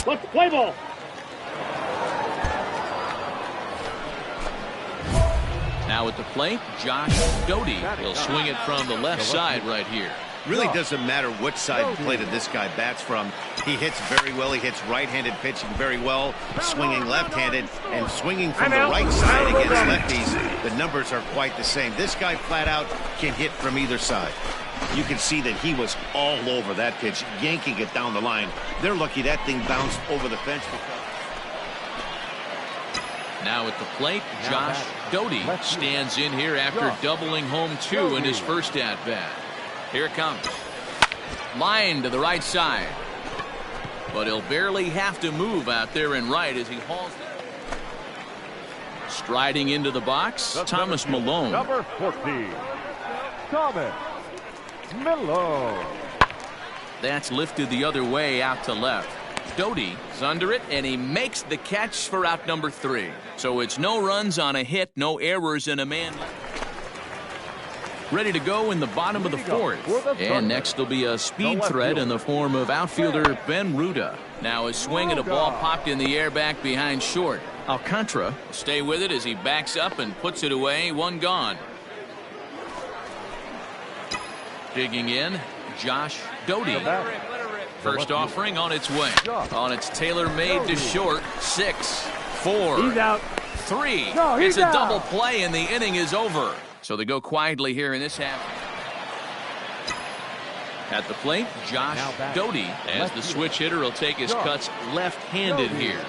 Let's play ball. Now at the plate, Josh Doty will swing it from the left side right here. Really doesn't matter which side plate this guy bats from. He hits very well. He hits right-handed pitching very well, swinging left-handed, and swinging from the right side against lefties. The numbers are quite the same. This guy flat out can hit from either side. You can see that he was all over that pitch, yanking it down the line. They're lucky that thing bounced over the fence. Now at the plate, Josh Doty stands in here after doubling home 2 in his first at-bat. Here it comes. Line to the right side. But he'll barely have to move out there in right as he hauls it. Striding into the box, Thomas Malone. Number 14, Thomas Malone. That's lifted the other way out to left. Doty is under it, and he makes the catch for out number 3. So it's no runs on a hit, no errors, and a man ready to go in the bottom of the 4th. And next will be a speed threat in the form of outfielder Ben Ruda. Now a swing and a ball popped in the air back behind short. Alcantara will stay with it as he backs up and puts it away. 1 gone. Digging in, Josh Doty. First offering on its way. On its tailor-made to short. 6, 4, He's out. 3. He's It's a out. double play and the inning is over. So they go quietly here in this half. At the plate, Josh Doty, as the switch hitter, will take his cuts left-handed here.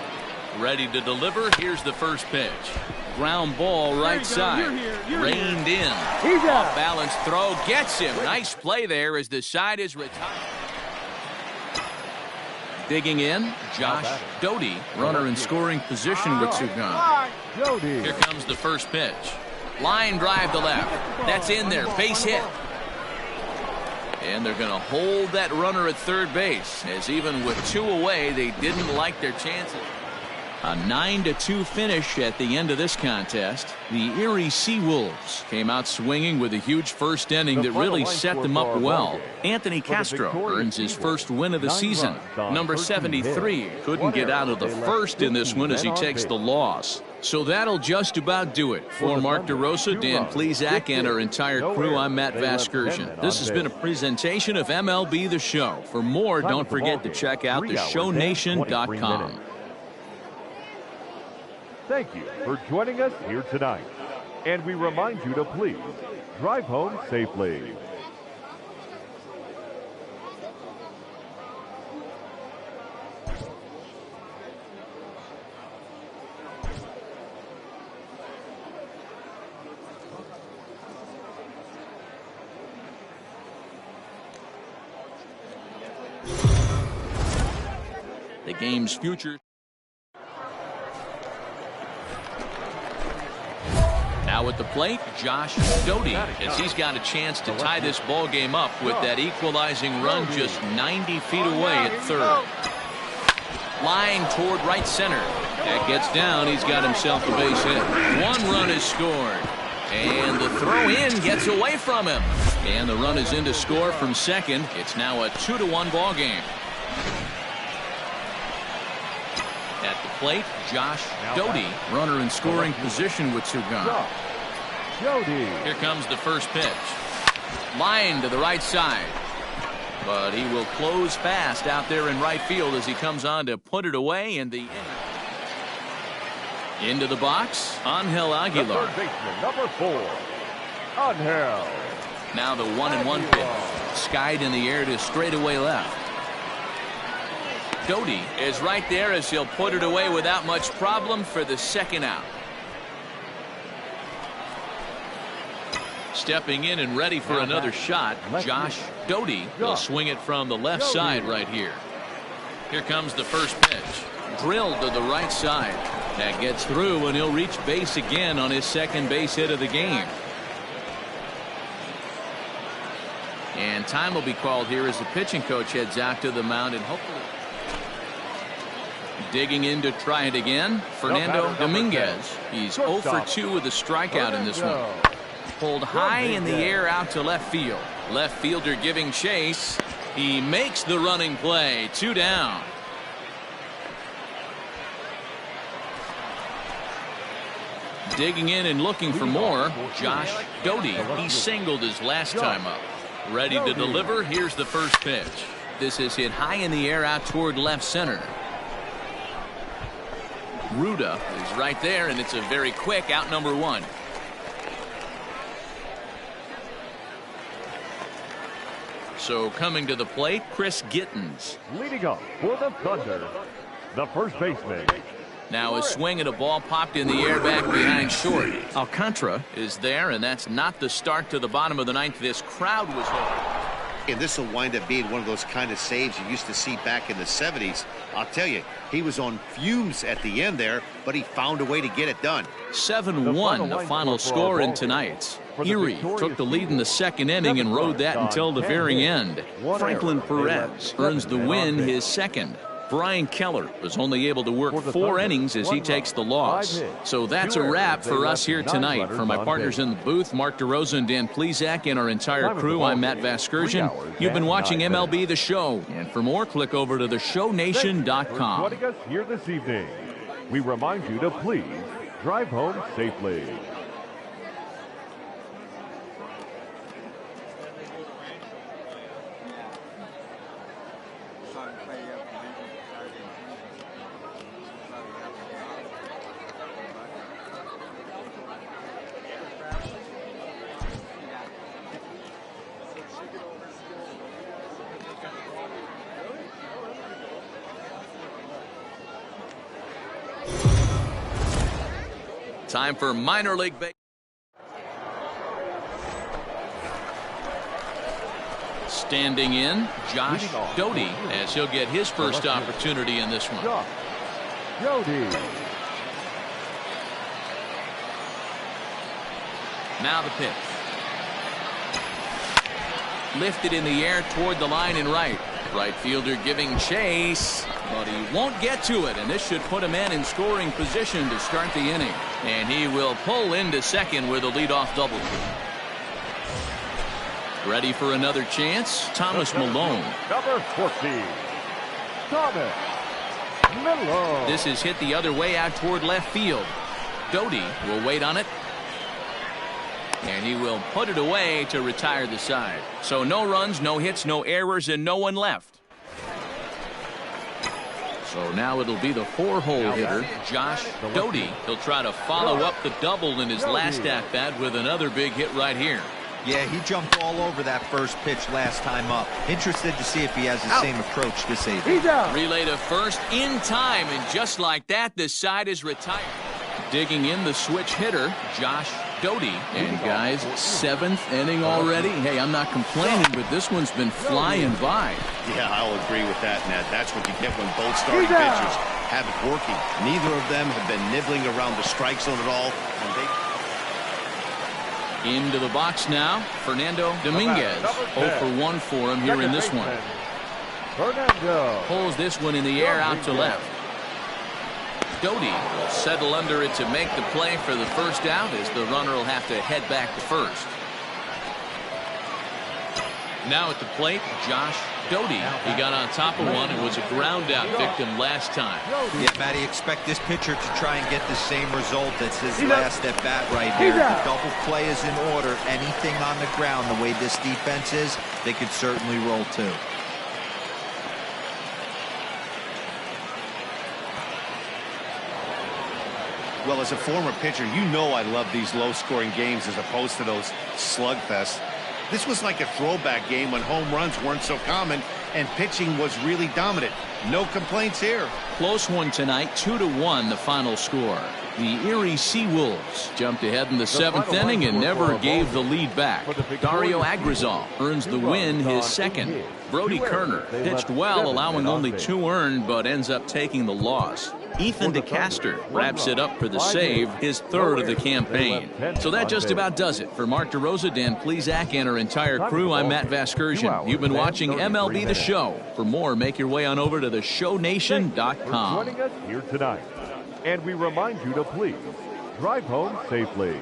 Ready to deliver. Here's the first pitch. Ground ball right side. Reined in. Off balance throw gets him. Nice play there as the side is retired. Digging in, Josh Doty, runner in scoring position with 2 gone. Here comes the first pitch. Line drive to left. That's in there. Base hit. And they're going to hold that runner at third base, as even with 2 away, they didn't like their chances. A 9-2 finish at the end of this contest. The Erie Seawolves came out swinging with a huge first inning that really set them up well. Anthony Castro earns his first win of the season. Number 73 couldn't get out of the first in this one as he takes the loss. So that'll just about do it. For Mark DeRosa, Dan Plesac, and our entire crew, I'm Matt Vasgersian. This has been a presentation of MLB The Show. For more, don't forget to check out theshownation.com. Thank you for joining us here tonight. And we remind you to please drive home safely. The game's future. Now at the plate, Josh Doty, as he's got a chance to tie this ball game up with that equalizing run just 90 feet away at third. Line toward right center. That gets down. He's got himself a base hit. 1 run is scored. And the throw in gets away from him. And the run is in to score from second. It's now a 2-1 ball game. At the plate, Josh Doty, runner in scoring position with 2 gone. Here comes the first pitch. Line to the right side. But he will close fast out there in right field as he comes on to put it away in the inning. Into the box, Angel Aguilar. The third baseman, number 4, Angel. Now the 1-1 pitch. Skied in the air to straightaway left. Doty is right there as he'll put it away without much problem for the second out. Stepping in and ready for another shot, Josh Doty will swing it from the left side right here. Here comes the first pitch. Drilled to the right side. That gets through, and he'll reach base again on his second base hit of the game. And time will be called here as the pitching coach heads out to the mound and hopefully digging in to try it again. Fernando Dominguez. He's 0 for 2 with a strikeout in this one. Pulled high in the air out to left field. Left fielder giving chase. He makes the running play. 2 down. Digging in and looking for more, Josh Doty. He singled his last time up. Ready to deliver. Here's the first pitch. This is hit high in the air out toward left center. Ruda is right there, and it's a very quick out number 1. So coming to the plate, Chris Gittens. Leading up for the Thunder, the first baseman. Now a swing and a ball popped in the air back behind short. Alcantara is there, and that's not the start to the bottom of the 9th. This crowd was holding. And this will wind up being one of those kind of saves you used to see back in the 70s. I'll tell you, he was on fumes at the end there, but he found a way to get it done. 7-1 the final score in tonight's. Erie took the lead in the 2nd inning and rode that until the very end. Franklin Perez earns the win, his 2nd. Brian Keller was only able to work 4 innings as he takes the loss. So that's a wrap for us here tonight. For my partners in the booth, Mark DeRosa and Dan Plesac, and our entire crew, I'm Matt Vasgersian. You've been watching MLB The Show. And for more, click over to theshownation.com. Joining us here this evening, we remind you to please drive home safely. Time for minor league baseball. Standing in, Josh Doty, as he'll get his first opportunity in this one. Josh Doty. Now the pitch. Lifted in the air toward the line and right. Right fielder giving chase, but he won't get to it, and this should put a man in scoring position to start the inning. And he will pull into second with a leadoff double. Ready for another chance, Thomas Malone. Number 14, Thomas Malone. This is hit the other way out toward left field. Doty will wait on it. And he will put it away to retire the side. So no runs, no hits, no errors, and no one left. So now it'll be the 4-hole hitter, Josh Doty. He'll try to follow up the double in his last at-bat with another big hit right here. Yeah, he jumped all over that first pitch last time up. Interested to see if he has the same approach this evening. Relay to first in time, and just like that, the side is retired. Digging in the switch hitter, Josh Doty. And guys, 7th inning already. Hey, I'm not complaining, but this one's been flying by. Yeah, I'll agree with that, Ned. That's what you get when both starting pitchers have it working. Neither of them have been nibbling around the strike zone at all. And into the box now, Fernando Dominguez. 0 for 1 for him here in this one. Fernando pulls this one in the air out to left. Doty will settle under it to make the play for the first out, as the runner will have to head back to first. Now at the plate, Josh Doty. He got on top of one and was a ground out victim last time. Yeah, Matty, expect this pitcher to try and get the same result as his last at bat right here. The double play is in order. Anything on the ground, the way this defense is, they could certainly roll too. Well, as a former pitcher, you know I love these low-scoring games as opposed to those slugfests. This was like a throwback game when home runs weren't so common and pitching was really dominant. No complaints here. Close one tonight, 2-1 the final score. The Erie Seawolves jumped ahead in the 7th inning and never gave the lead back. Dario Agrizal earns the win, his 2nd. Brody Kerner pitched well, allowing only 2 earned, but ends up taking the loss. Ethan DeCaster wraps it up for the save, his 3rd of the campaign. So that just about does it. For Mark DeRosa, Dan Plesac, and our entire crew, I'm Matt Vasgersian. You've been watching MLB The Show. For more, make your way on over to theshownation.com. Joining us here tonight. And we remind you to please drive home safely.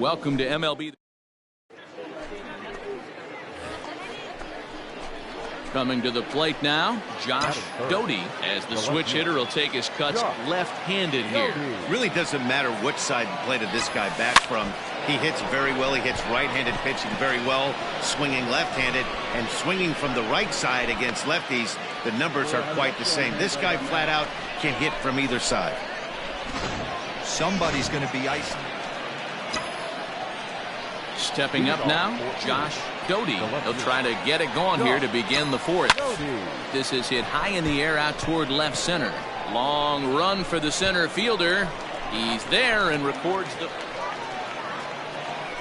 Welcome to MLB. Coming to the plate now, Josh Doty, as the switch hitter will take his cuts left-handed here. Really doesn't matter which side the plate of this guy bats from. He hits very well. He hits right-handed pitching very well, swinging left-handed, and swinging from the right side against lefties. The numbers are quite the same. This guy flat out can hit from either side. Somebody's going to be icing. Stepping up now, Josh Doty. He'll try to get it going here to begin the fourth. This is hit high in the air out toward left center. Long run for the center fielder. He's there and records the...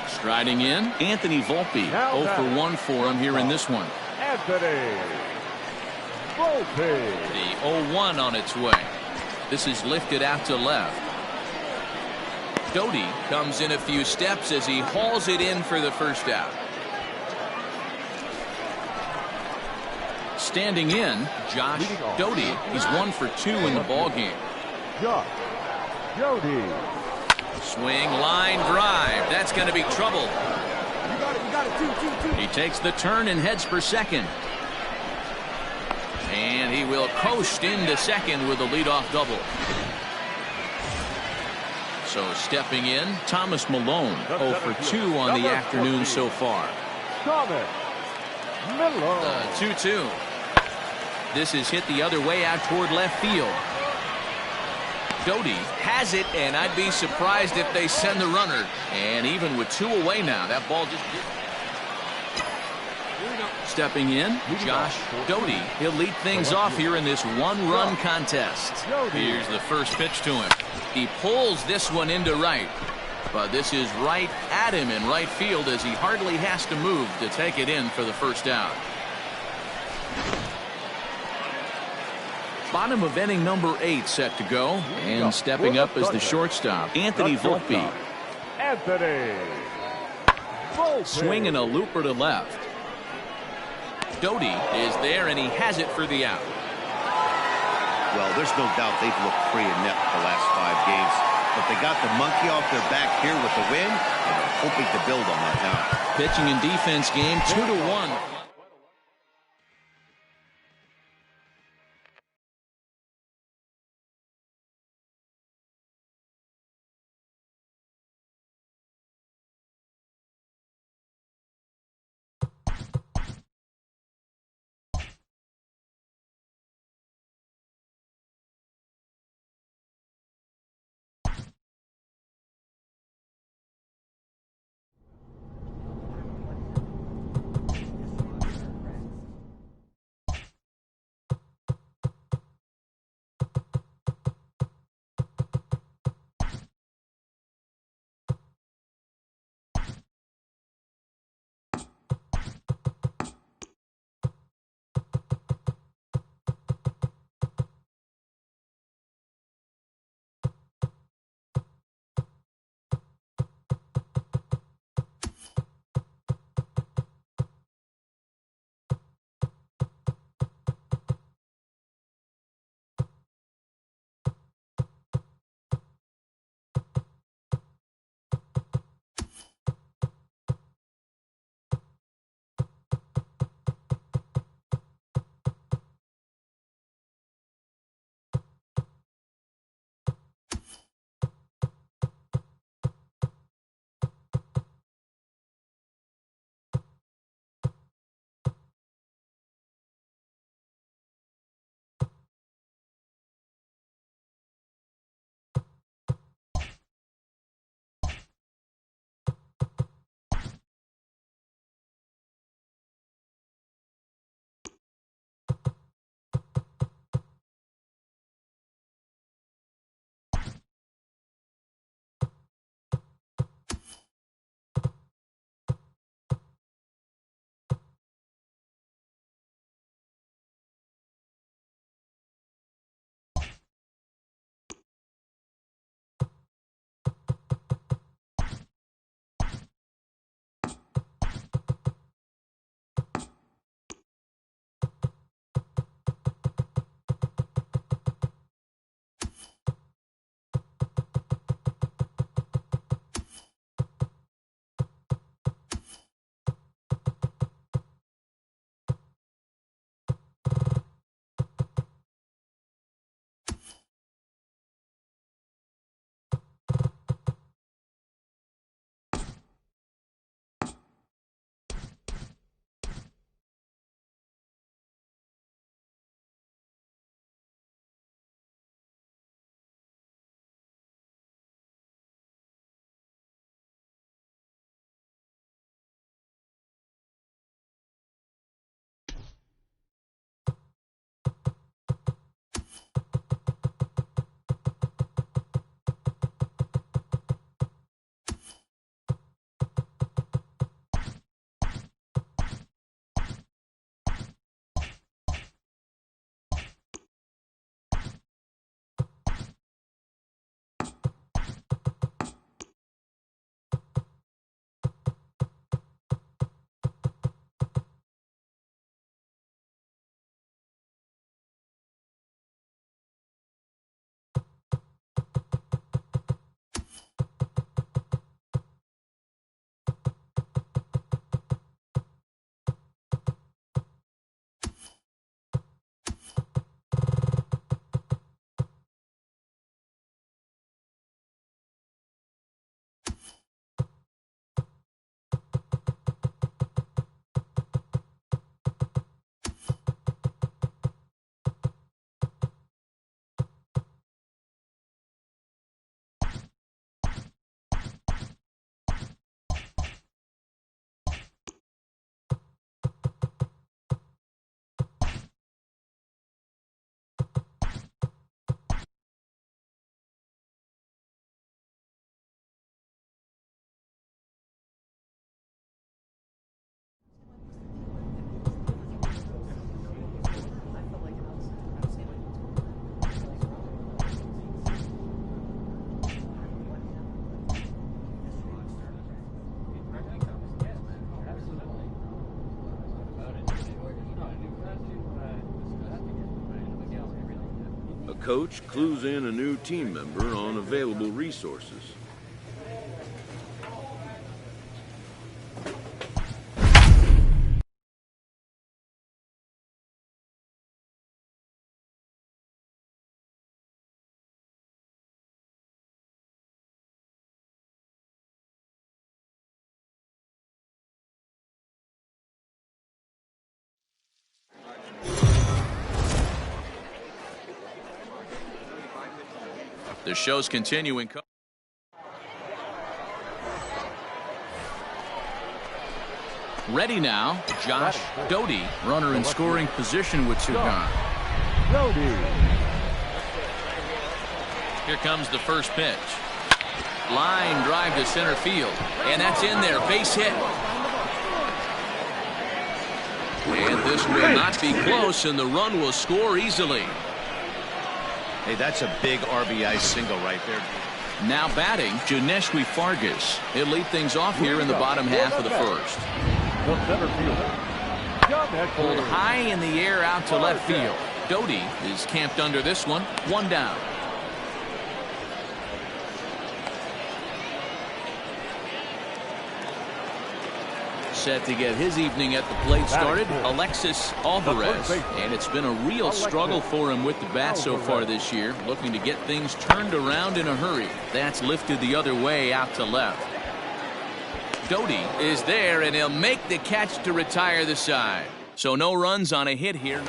Striding in, Anthony Volpe. 0 for 1 for him here in this one. Anthony Volpe. The 0-1 on its way. This is lifted out to left. Doty comes in a few steps as he hauls it in for the first out. Standing in, Josh Doty. He's 1 for 2 in the ballgame. Josh Doty. Swing, line drive. That's going to be trouble. You got it. 2. He takes the turn and heads for second. And he will coast into second with a leadoff double. So stepping in, Thomas Malone, 0 for 2 on the afternoon so far. Thomas Malone. 2-2. This is hit the other way out toward left field. Doty has it, and I'd be surprised if they send the runner. And even with 2 away now, that ball just... Stepping in, Josh Doty. He'll lead things off here in this one-run contest. Here's the first pitch to him. He pulls this one into right. But this is right at him in right field as he hardly has to move to take it in for the first out. Bottom of inning number 8 set to go. And stepping up is the shortstop, Anthony Volpe. Anthony Volpe. Swinging a looper to left. Doty is there, and he has it for the out. Well, there's no doubt they've looked pretty inept the last 5 games. But they got the monkey off their back here with the win, and they're hoping to build on that now. Pitching and defense game 2-1. coach clues in a new team member on available resources. The show's continuing. Ready now, Josh Doty, runner in scoring position with two gone. Here comes the first pitch. Line drive to center field, and that's in there, base hit. And this will not be close, and the run will score easily. Hey, that's a big RBI single right there. Now batting, Janeshwi Fargas. He'll lead things off here in the bottom half of the first. Pulled high in the air out to left field. Doty is camped under this one. One down. Set to get his evening at the plate started, Alexis Alvarez, and it's been a real struggle for him with the bat so far this year, looking to get things turned around in a hurry. That's lifted the other way out to left. Doty is there, and he'll make the catch to retire the side. So no runs on a hit here.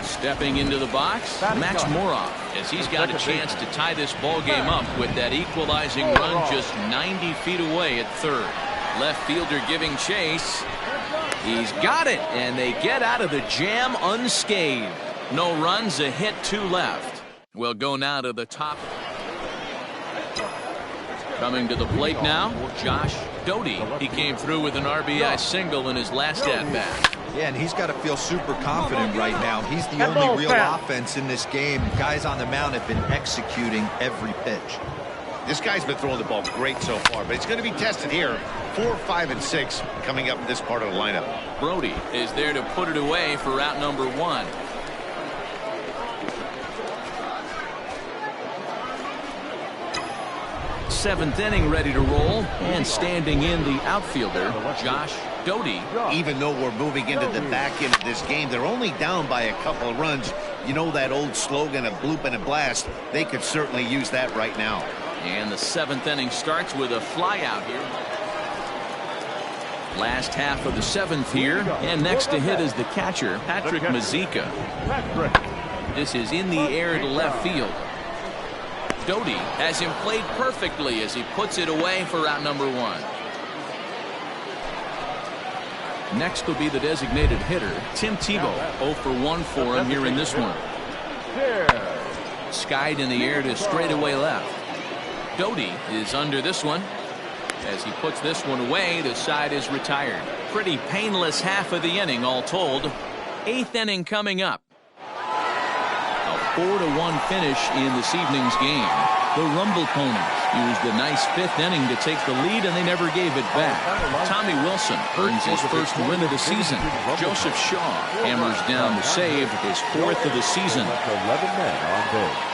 Stepping into the box, Max Moroff, as he's got a chance to tie this ball game up with that equalizing run just 90 feet away at third. Left fielder giving chase. He's got it, and they get out of the jam unscathed. No runs, a hit, two left. We'll go now to the top. Coming to the plate now, Josh Doty. He came through with an RBI single in his last at-bat. Yeah, and he's got to feel super confident right now. He's the only real offense in this game. Guys on the mound have been executing every pitch. This guy's been throwing the ball great so far, but it's going to be tested here. 4, 5, and 6 coming up in this part of the lineup. Brody is there to put it away for out number one. Seventh inning ready to roll, and standing in the outfielder, Josh Doty. Even though we're moving into the back end of this game, they're only down by a couple of runs. You know that old slogan of bloop and a blast. They could certainly use that right now. And the seventh inning starts with a fly out here. Last half of the seventh here, and next to hit is the catcher, Patrick Mazeika. This is in the air to left field. Doty has him played perfectly as he puts it away for out number one. Next will be the designated hitter, Tim Tebow. 0 for 1 for him here in this one. Skied in the air to straightaway left. Doty is under this one. As he puts this one away, the side is retired. Pretty painless half of the inning all told. Eighth inning coming up. A 4-1 finish in this evening's game. The Rumble Ponies used a nice fifth inning to take the lead, and they never gave it back. Tommy Wilson earns his first win of the season. Joseph Shaw hammers down the save, his fourth of the season. 11 men on base.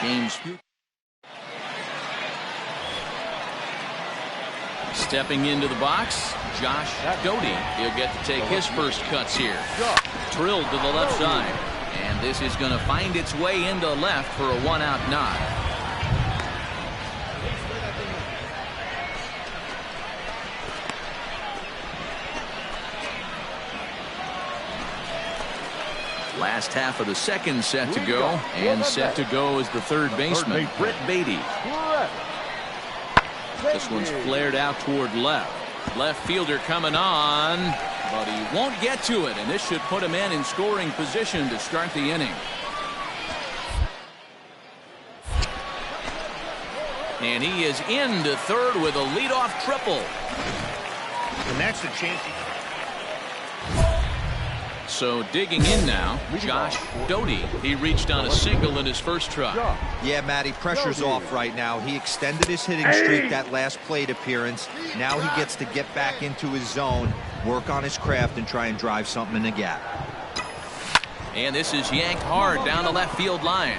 Game's stepping into the box, Josh Doty. He'll get to take his first cuts here. Drilled to the left side, and this is going to find its way into left for a one-out knock. Last half of the second set to go, and set to go is the third baseman, Brett Beatty. This one's flared out toward left. Left fielder coming on, but he won't get to it, and this should put him in scoring position to start the inning. And he is into third with a leadoff triple. And that's the chance. So digging in now, Josh Doty. He reached on a single in his first try. Yeah, Matty, pressure's off right now. He extended his hitting streak that last plate appearance. Now he gets to get back into his zone. work on his craft and try and drive something in the gap. And this is yanked hard down the left field line.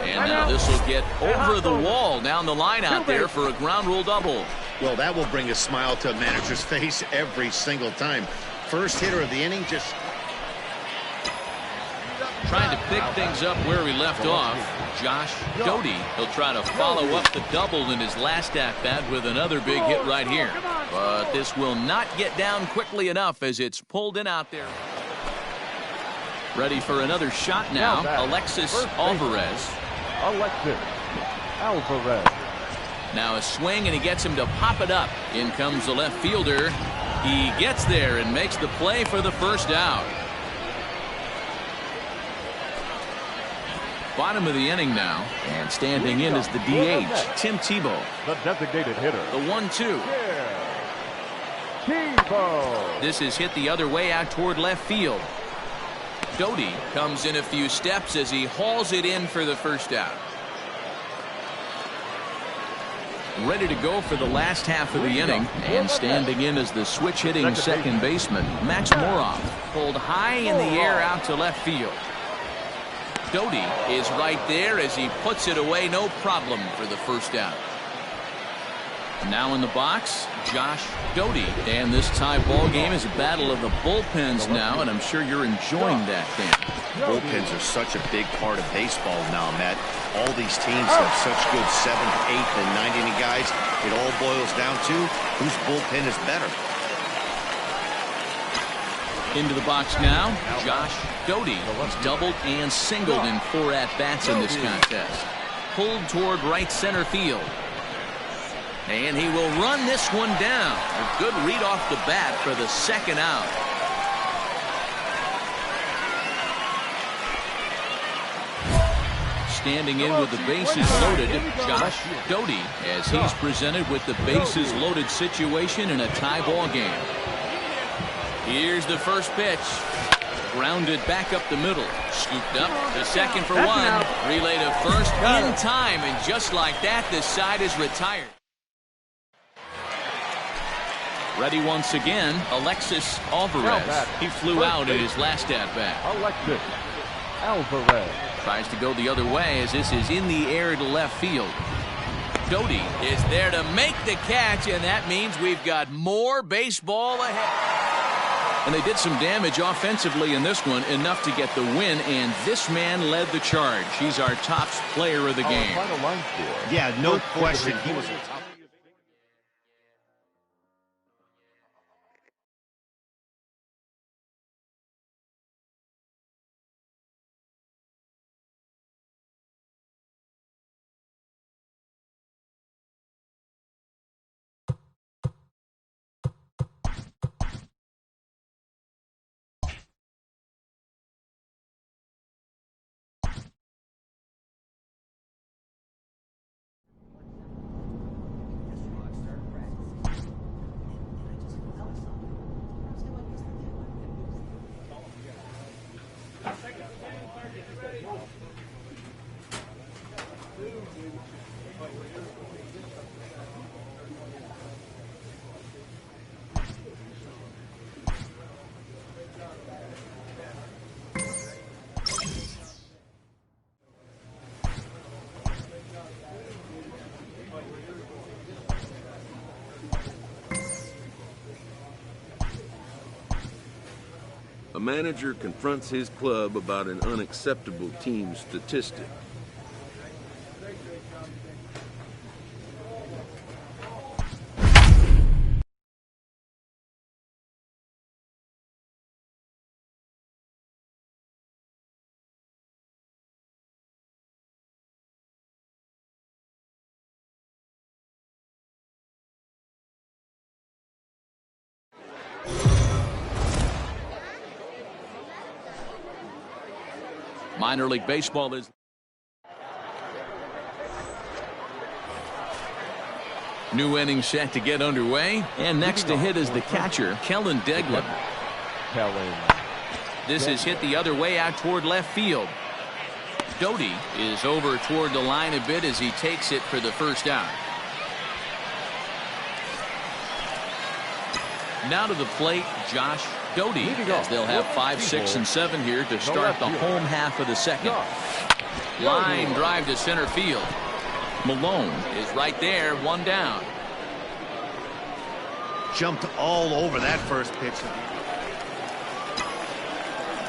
And now this will get over the wall down the line out there for a ground rule double. Well, that will bring a smile to a manager's face every single time. First hitter of the inning, just trying to pick things up where we left off. Josh Doty. He'll try to follow up the double in his last at-bat with another big hit right here. But this will not get down quickly enough as it's pulled in out there. Ready for another shot now, Alexis Alvarez. Now a swing, and he gets him to pop it up. In comes the left fielder. He gets there and makes the play for the first out. Bottom of the inning now, and standing in is the DH, Tim Tebow. The designated hitter. The 1-2. Tebow. This is hit the other way out toward left field. Doty comes in a few steps as he hauls it in for the first out. Ready to go for the last half of the inning, and standing in is the switch-hitting second baseman, Max Moroff, pulled high in the air out to left field. Doty is right there as he puts it away, no problem for the first out. Now in the box, Josh Doty. And this tie ball game is a battle of the bullpens now, and I'm sure you're enjoying that, Dan. bullpens are such a big part of baseball now, Matt. All these teams have such good 7th, 8th, and 9th inning guys. It all boils down to whose bullpen is better. Into the box now, Josh Doty. He's doubled and singled in 4 at-bats in this contest. Pulled toward right center field. And he will run this one down. A good read off the bat for the second out. Standing in with the bases loaded, Josh Doty, as he's presented with the bases loaded situation in a tie ball game. Here's the first pitch. Grounded back up the middle. Scooped up to second for one. Relay to first in time. And just like that, this side is retired. Ready once again, Alexis Alvarez. He flew out in his last at-bat. Alexis Alvarez tries to go the other way as this is in the air to left field. Doty is there to make the catch, and that means we've got more baseball ahead. And they did some damage offensively in this one, enough to get the win, and this man led the charge. He's our top player of the game. Yeah, no question. He was a top. A manager confronts his club about an unacceptable team statistic. Minor League Baseball is new inning set to get underway, and next to hit is the catcher, Kellen Deglin. This is hit the other way out toward left field. Doty is over toward the line a bit as he takes it for the first out. Now to the plate, Josh Doty, as they'll have 5, 6, and 7 here to start the home half of the second. Line drive to center field. Malone is right there, 1 down. Jumped all over that first pitch.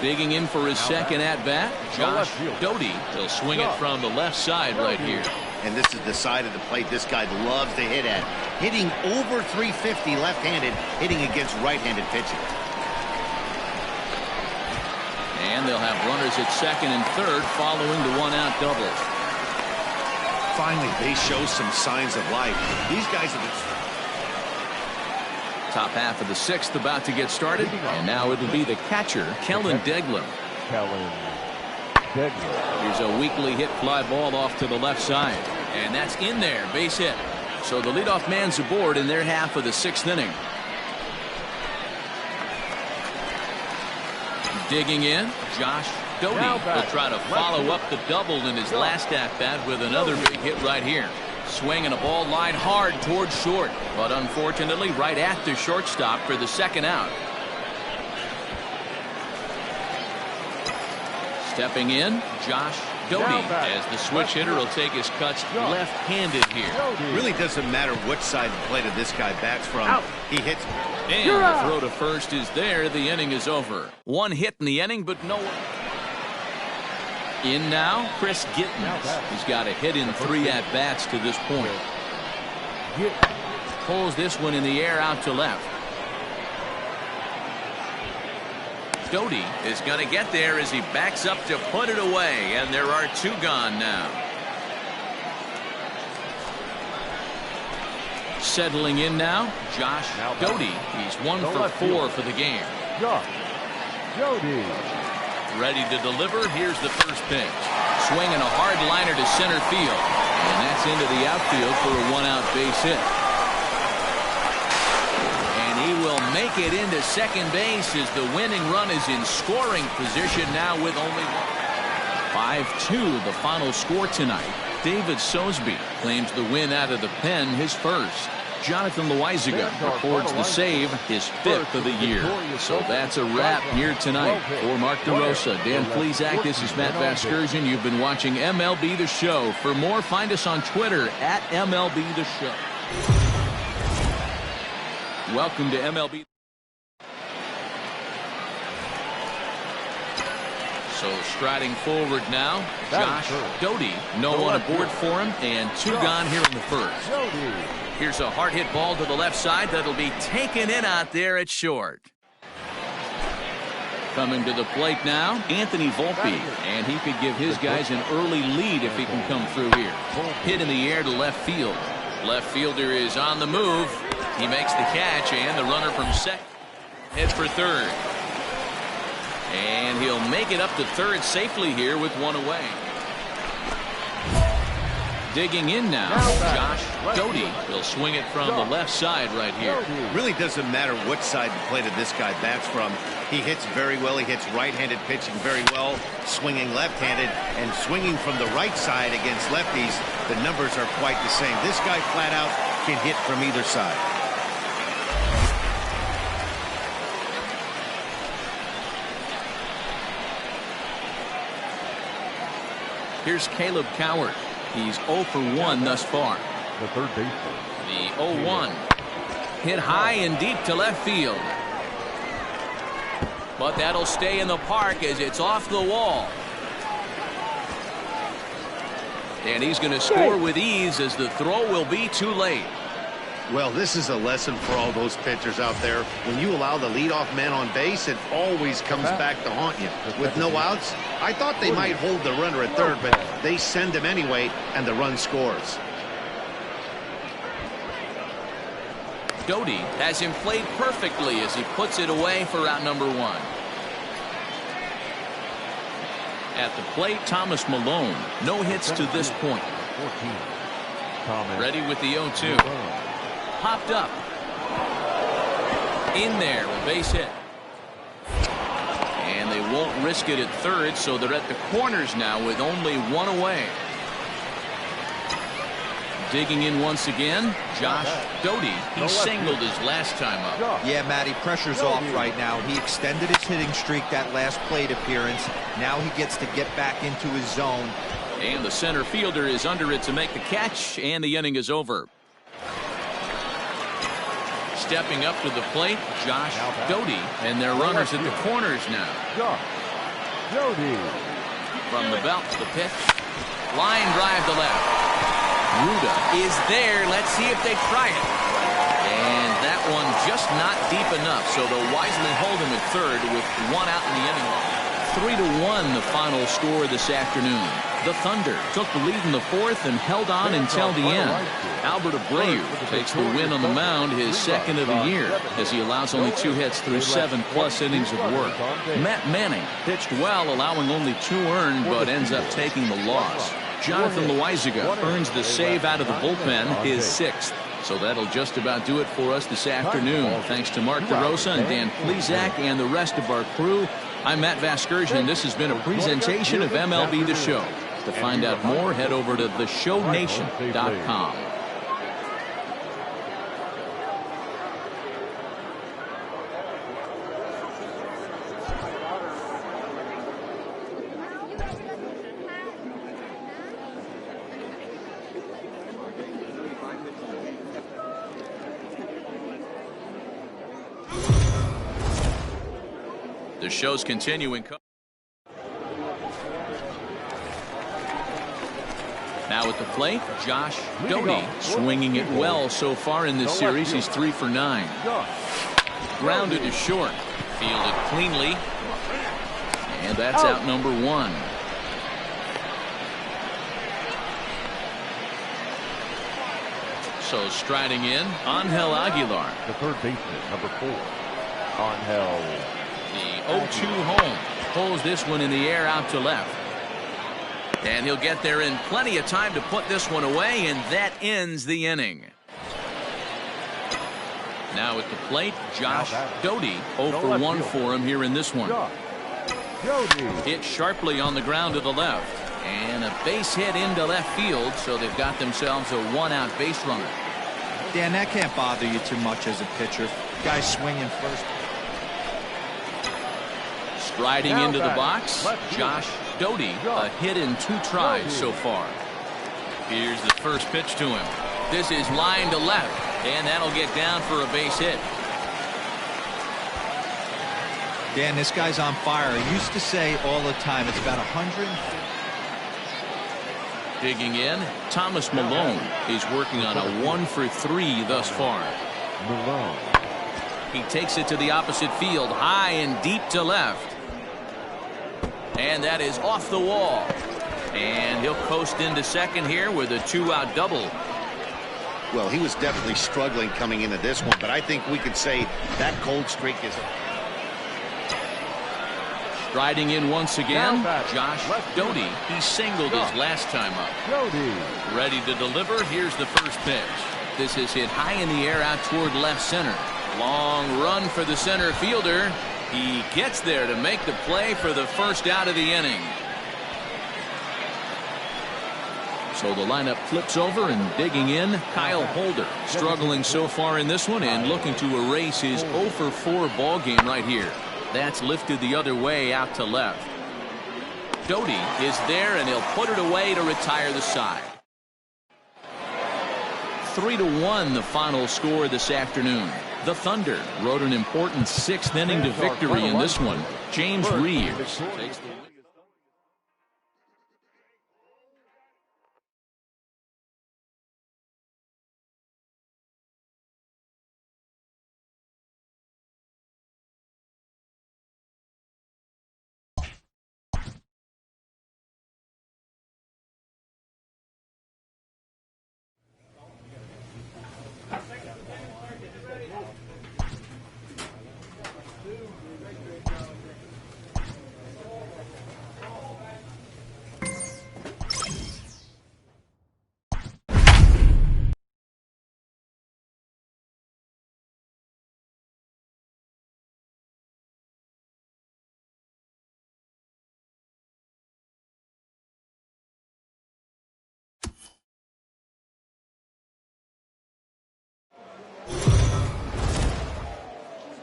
Digging in for his second at-bat, Josh Doty. He'll swing it from the left side right here. And this is the side of the plate this guy loves to hit at. Hitting over 350 left-handed, hitting against right-handed pitching. And they'll have runners at second and third following the 1-out double. Finally, they show some signs of life. These guys have been... Top half of the 6th about to get started, and now it'll be the catcher, Kellen Degler. Here's a weakly hit fly ball off to the left side, and that's in there, base hit. So the leadoff man's aboard in their half of the 6th inning. Digging in, Josh Doty will try to follow up the double in his last at-bat with another big hit right here. Swinging a ball line hard towards short, but unfortunately right at the shortstop for the second out. Stepping in, Josh Doty, as the switch hitter will take his cuts left-handed here. Really doesn't matter which side of the plate this guy bats from. He hits. And the throw to first is there. The inning is over. 1 hit in the inning, but no one. In now, Chris Gittens. He's got a hit in 3 at-bats to this point. Pulls this one in the air out to left. Doty is going to get there as he backs up to put it away, and there are 2 gone now. Settling in now, Josh Doty. He's 1 for 4 for the game. Doty. Ready to deliver. Here's the first pitch. Swinging a hard liner to center field. And that's into the outfield for a 1-out base hit. And he will make it into second base as the winning run is in scoring position now with only 5-2 the final score tonight. David Sosby claims the win out of the pen, his first. Jonathan Loizaga records the save, his 5th of the year. So that's a wrap here tonight. For Mark DeRosa, Dan Plesac, this is Matt Vasgersian. You've been watching MLB The Show. For more, find us on Twitter at MLB The Show. Welcome to MLB. So striding forward now, Josh Doty. No one aboard for him, and 2 gone here in the first. Here's a hard hit ball to the left side that'll be taken in out there at short. Coming to the plate now, Anthony Volpe, and he could give his guys an early lead if he can come through here. Hit in the air to left field. Left fielder is on the move. He makes the catch, and the runner from second heads for third. And he'll make it up to third safely here with 1 away. Digging in now, Josh Doty will swing it from the left side right here. Really doesn't matter which side of the plate this guy bats from. He hits very well. He hits right-handed pitching very well, swinging left-handed, and swinging from the right side against lefties. The numbers are quite the same. This guy flat out can hit from either side. Here's Caleb Cowart. He's 0 for 1 thus far. The third baseman. The 0-1. Hit high and deep to left field. But that'll stay in the park as it's off the wall. And he's going to score with ease as the throw will be too late. Well, this is a lesson for all those pitchers out there. When you allow the leadoff man on base, it always comes back to haunt you. With no outs, I thought they might hold the runner at third, but they send him anyway, and the run scores. Doty has him played perfectly as he puts it away for out number 1. At the plate, Thomas Malone. No hits to this point. Ready with the 0-2. Popped up. In there, a base hit. And they won't risk it at third, so they're at the corners now with only 1 away. Digging in once again, Josh Doty. He singled his last time up. Yeah, Matty, pressure's off right now. He extended his hitting streak that last plate appearance. Now he gets to get back into his zone. And the center fielder is under it to make the catch, and the inning is over. Stepping up to the plate, Josh Doty, and their runners at the corners now. Doty. From the belt to the pitch. Line drive to left. Ruda is there. Let's see if they try it. And that one just not deep enough, so they'll wisely hold him at third with one out in the inning. 3-1 the final score this afternoon. The Thunder took the lead in the fourth and held on until the end. Albert Abreu takes the win on the mound, his second of the year, as he allows only 2 hits through 7+ innings of work. Matt Manning pitched well, allowing only 2 earned, but ends up taking the loss. Jonathan Loaizaga earns the save out of the bullpen, his 6th. So that'll just about do it for us this afternoon. Thanks to Mark DeRosa and Dan Plesac and the rest of our crew. I'm Matt Vasgersian. This has been a presentation of MLB The Show. To find out more, head over to theshownation.com. The show's continuing. Now at the plate, Josh Doty swinging it well so far in this series. He's 3 for 9. Grounded to short. Fielded cleanly. And that's out number 1. So striding in, Angel Aguilar. The third baseman, number 4, Angel. The 0-2 home. Pulls this one in the air out to left. And he'll get there in plenty of time to put this one away, and that ends the inning. Now at the plate, Josh Doty. 0 for 1 for him here in this one. Hit sharply on the ground to the left. And a base hit into left field, so they've got themselves a 1-out base runner. Dan, that can't bother you too much as a pitcher. Guy swinging first. Striding into the box, Josh Doty, a hit in 2 tries so far. Here's the first pitch to him. This is line to left, and that'll get down for a base hit. Dan, this guy's on fire. I used to say all the time, it's about 100. Digging in, Thomas Malone is working on a 1 for 3 thus far. Malone. He takes it to the opposite field, high and deep to left. And that is off the wall. And he'll coast into second here with a 2-out double. Well, he was definitely struggling coming into this one, but I think we could say that cold streak is... Striding in once again, Josh Doty. He singled his last time up. Ready to deliver. Here's the first pitch. This is hit high in the air out toward left center. Long run for the center fielder. He gets there to make the play for the first out of the inning. So the lineup flips over, and digging in, Kyle Holder. Struggling so far in this one and looking to erase his 0 for 4 ball game right here. That's lifted the other way out to left. Doty is there, and he'll put it away to retire the side. 3-1 the final score this afternoon. The Thunder rode an important 6th inning to victory in this one. James Reeves takes the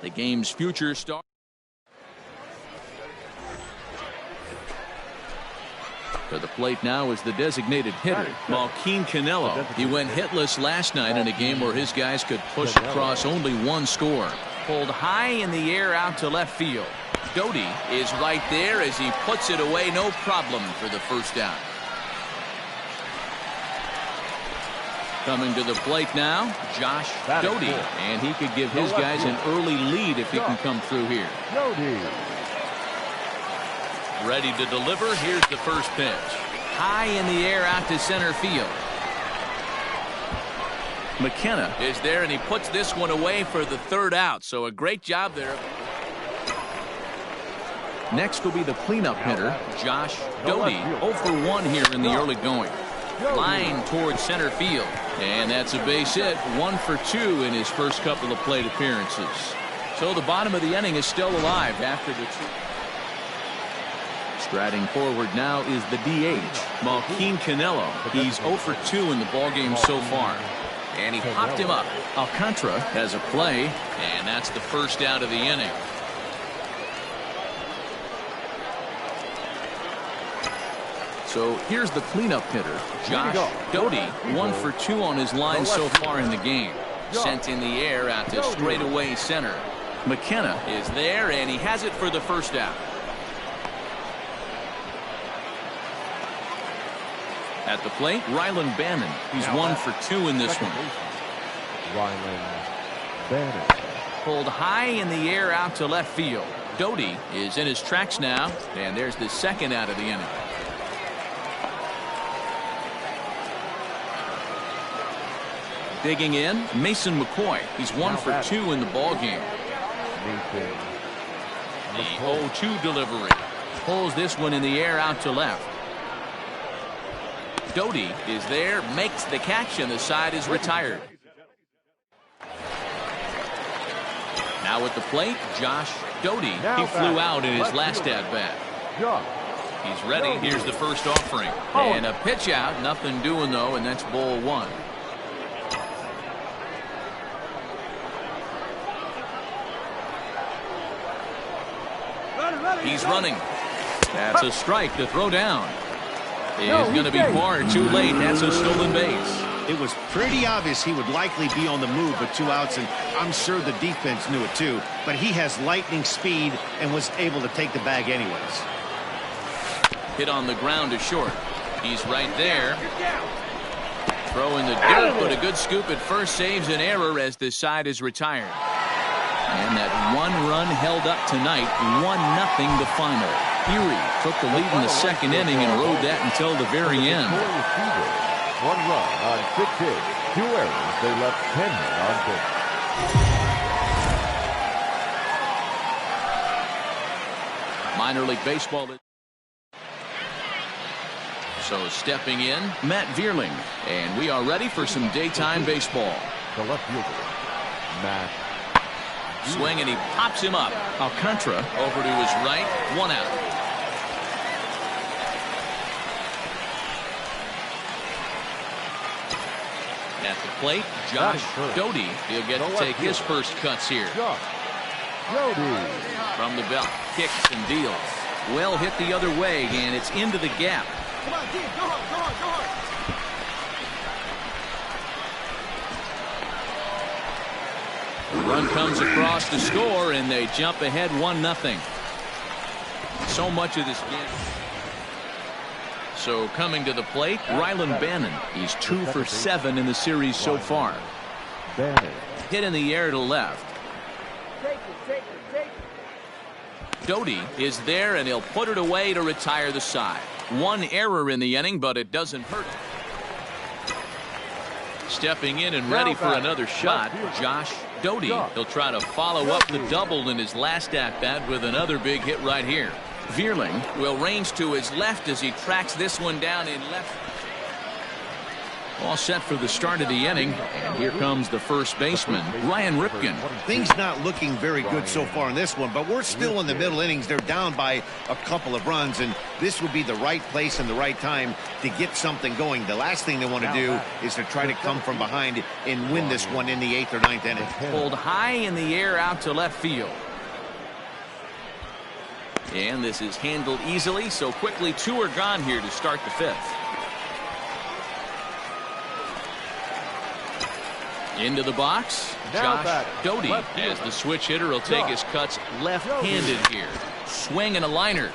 The game's future star. To the plate now is the designated hitter, Joaquin Canelo. He went hitless last night in a game where his guys could push across only one score. Pulled high in the air out to left field. Doty is right there as he puts it away, no problem for the first out. Coming to the plate now, Josh Doty, and he could give his guys an early lead if he can come through here. Ready to deliver. Here's the first pitch. High in the air out to center field. McKenna is there, and he puts this one away for the third out. So a great job there. Next will be the cleanup hitter, Josh Doty. 0 for 1 here in the early going. Line towards center field. And that's a base hit. 1 for 2 in his first couple of plate appearances. So the bottom of the inning is still alive after the two. Striding forward now is the DH, Joaquin Canelo. He's 0 for 2 in the ballgame so far. And he popped him up. Alcantara has a play, and that's the first out of the inning. So here's the cleanup hitter, Josh Doty. 1 for 2 on his line so far in the game. Sent in the air out to straightaway center. McKenna is there, and he has it for the first out. At the plate, Rylan Bannon. He's 1 for 2 in this one. Rylan Bannon. Pulled high in the air out to left field. Doty is in his tracks now, and there's the second out of the inning. Digging in, Mason McCoy. He's 1 for 2 in the ballgame. The 0-2 delivery. Pulls this one in the air out to left. Doty is there, makes the catch, and the side is retired. Now at the plate, Josh Doty. He flew out in his last at-bat. He's ready. Here's the first offering. And a pitch out. Nothing doing, though, and that's ball 1. He's running. That's a strike to throw down. Is going to be far too late. That's a stolen base. It was pretty obvious he would likely be on the move with 2 outs, and I'm sure the defense knew it too. But he has lightning speed and was able to take the bag anyways. Hit on the ground to short. He's right there. Throw in the dirt, but a good scoop at first saves an error as the side is retired. And that 1 run held up tonight, 1-0 the final. Erie took the lead in the second inning and rode that until the very end. 1 run on 6 hits, 2 errors. They left 10 men on base. Minor League Baseball. So stepping in, Matt Vierling. And we are ready for some daytime baseball. The left fielder, Matt. Swing, and he pops him up. Alcantara over to his right. 1 out. At the plate, Josh Doty. He'll get to take his first cuts here. From the belt, kicks and deals. Well hit the other way, and it's into the gap. Come on, Dean, go hard, go hard, go hard. The run comes across to score, and they jump ahead 1-0. So much of this game. So coming to the plate, Rylan Bannon. He's 2 for 7 in the series so far. Hit in the air to left. Doty is there, and he'll put it away to retire the side. 1 error in the inning, but it doesn't hurt. Stepping in and ready for another shot, Josh Doty. He'll try to follow up the double in his last at-bat with another big hit right here. Vierling will range to his left as he tracks this one down in left. All set for the start of the inning, and here comes the first baseman, Ryan Ripken. Things not looking very good so far in this one, but we're still in the middle innings. They're down by a couple of runs, and this would be the right place and the right time to get something going. The last thing they want to do is to try to come from behind and win this one in the 8th or 9th inning. Pulled high in the air out to left field. And this is handled easily, so quickly 2 are gone here to start the 5th. Into the box, Josh Doty, as the switch hitter will take his cuts left-handed here. Swing and a liner.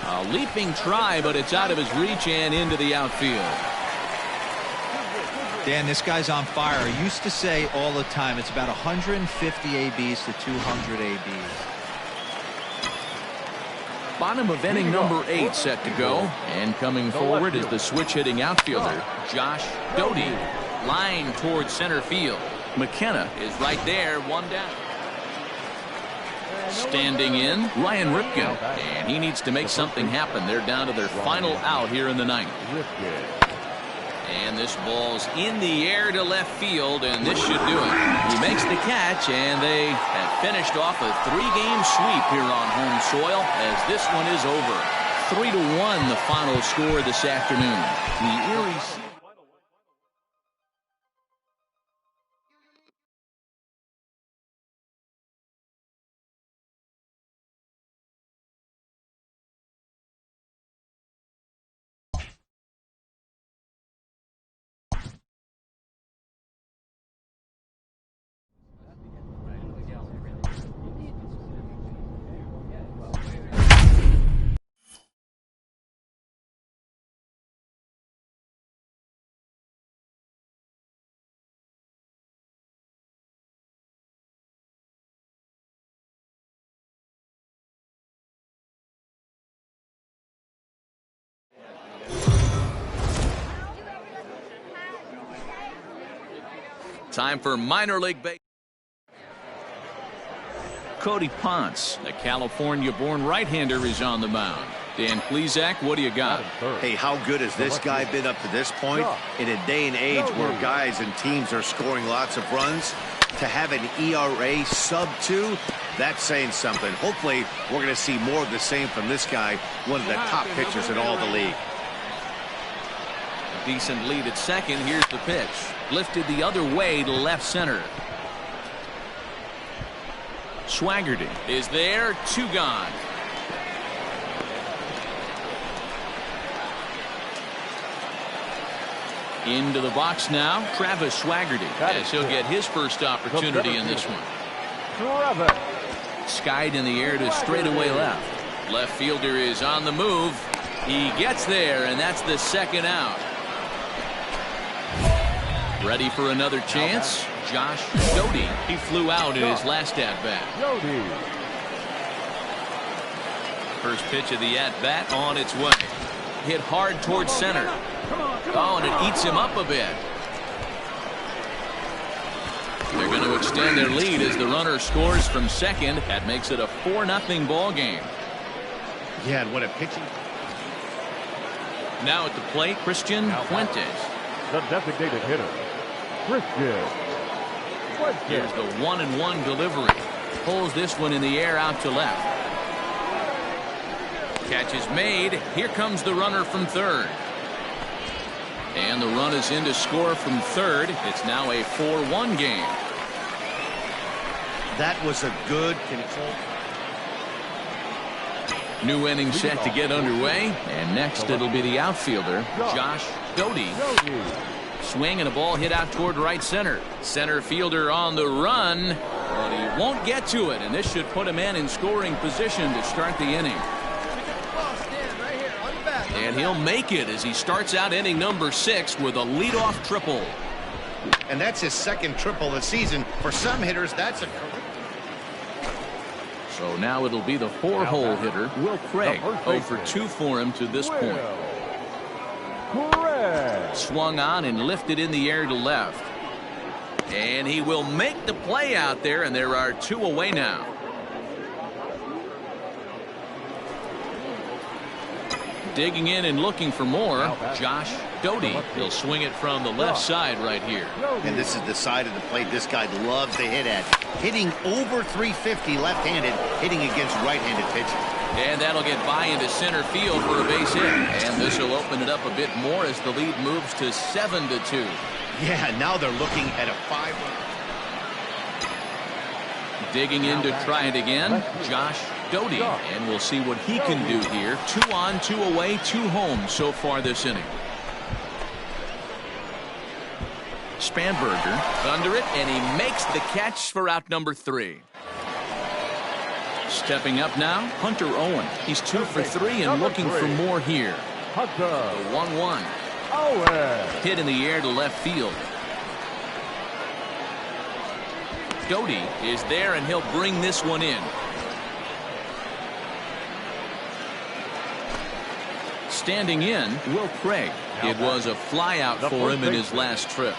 A leaping try, but it's out of his reach and into the outfield. Dan, this guy's on fire. I used to say all the time, it's about 150 ABs to 200 ABs. Bottom of inning number 8 set to go. And coming forward is the switch-hitting outfielder, Josh Doty. Line towards center field. McKenna is right there, 1 down. Standing in, Ryan Ripken. And he needs to make something happen. They're down to their final out here in the 9th. And this ball's in the air to left field, and this should do it. He makes the catch, and they have finished off a 3-game sweep here on home soil as this one is over. 3-1 the final score this afternoon. The Erie time for minor league baseball. Cody Ponce, the California-born right-hander, is on the mound. Dan Plesac, what do you got? Hey, how good has this guy been up to this point? In a day and age where guys and teams are scoring lots of runs, to have an ERA sub-2, that's saying something. Hopefully, we're going to see more of the same from this guy, one of the top pitchers in all the league. Decent lead at second. Here's the pitch. Lifted the other way to left center. Swaggerty is there. 2 gone. Into the box now, Travis Swaggerty, as he'll get his first opportunity in this one. Skied in the air to straightaway left. Left fielder is on the move. He gets there, and that's the 2nd out. Ready for another chance? Josh Doty. He flew out in his last at-bat. First pitch of the at-bat on its way. Hit hard towards center. Oh, and it eats him up a bit. They're going to extend their lead as the runner scores from second. That makes it a 4-0 ball game. Yeah, and what a pitching. Now at the plate, Christian Fuentes. The designated hitter, Christian Fuentes. Here's the 1-1 delivery. Pulls this one in the air out to left. Catch is made. Here comes the runner from third. And the run is in to score from third. It's now a 4-1 game. That was a good control. New inning set to get underway. And next it'll be the outfielder, Josh Doty. Swing and a ball hit out toward right center. Center fielder on the run. But he won't get to it. And this should put him in scoring position to start the inning. And he'll make it as he starts out inning number 6 with a leadoff triple. And that's his 2nd triple of the season. For some hitters, that's a career. So now it'll be the 4-hole hitter, Will Craig. 0 for 2 for him to this point. Swung on and lifted in the air to left. And he will make the play out there, and there are 2 away now. Digging in and looking for more, Josh Doty. He'll swing it from the left side right here. And this is the side of the plate this guy loves to hit at. Hitting over 350 left-handed, hitting against right-handed pitching. And that'll get by into center field for a base hit. And this will open it up a bit more as the lead moves to 7-2. Yeah, now they're looking at a 5-run. Digging in to try it again, Josh Doty, and we'll see what he can do here. 2 on, 2 away, 2 home so far this inning. Spanberger under it, and he makes the catch for out number 3. Stepping up now, Hunter Owen. He's 2 for 3 and looking for more here. The 1-1. Hit in the air to left field. Doty is there, and he'll bring this one in. Standing in, Will Craig. It was a flyout for him in his last trip.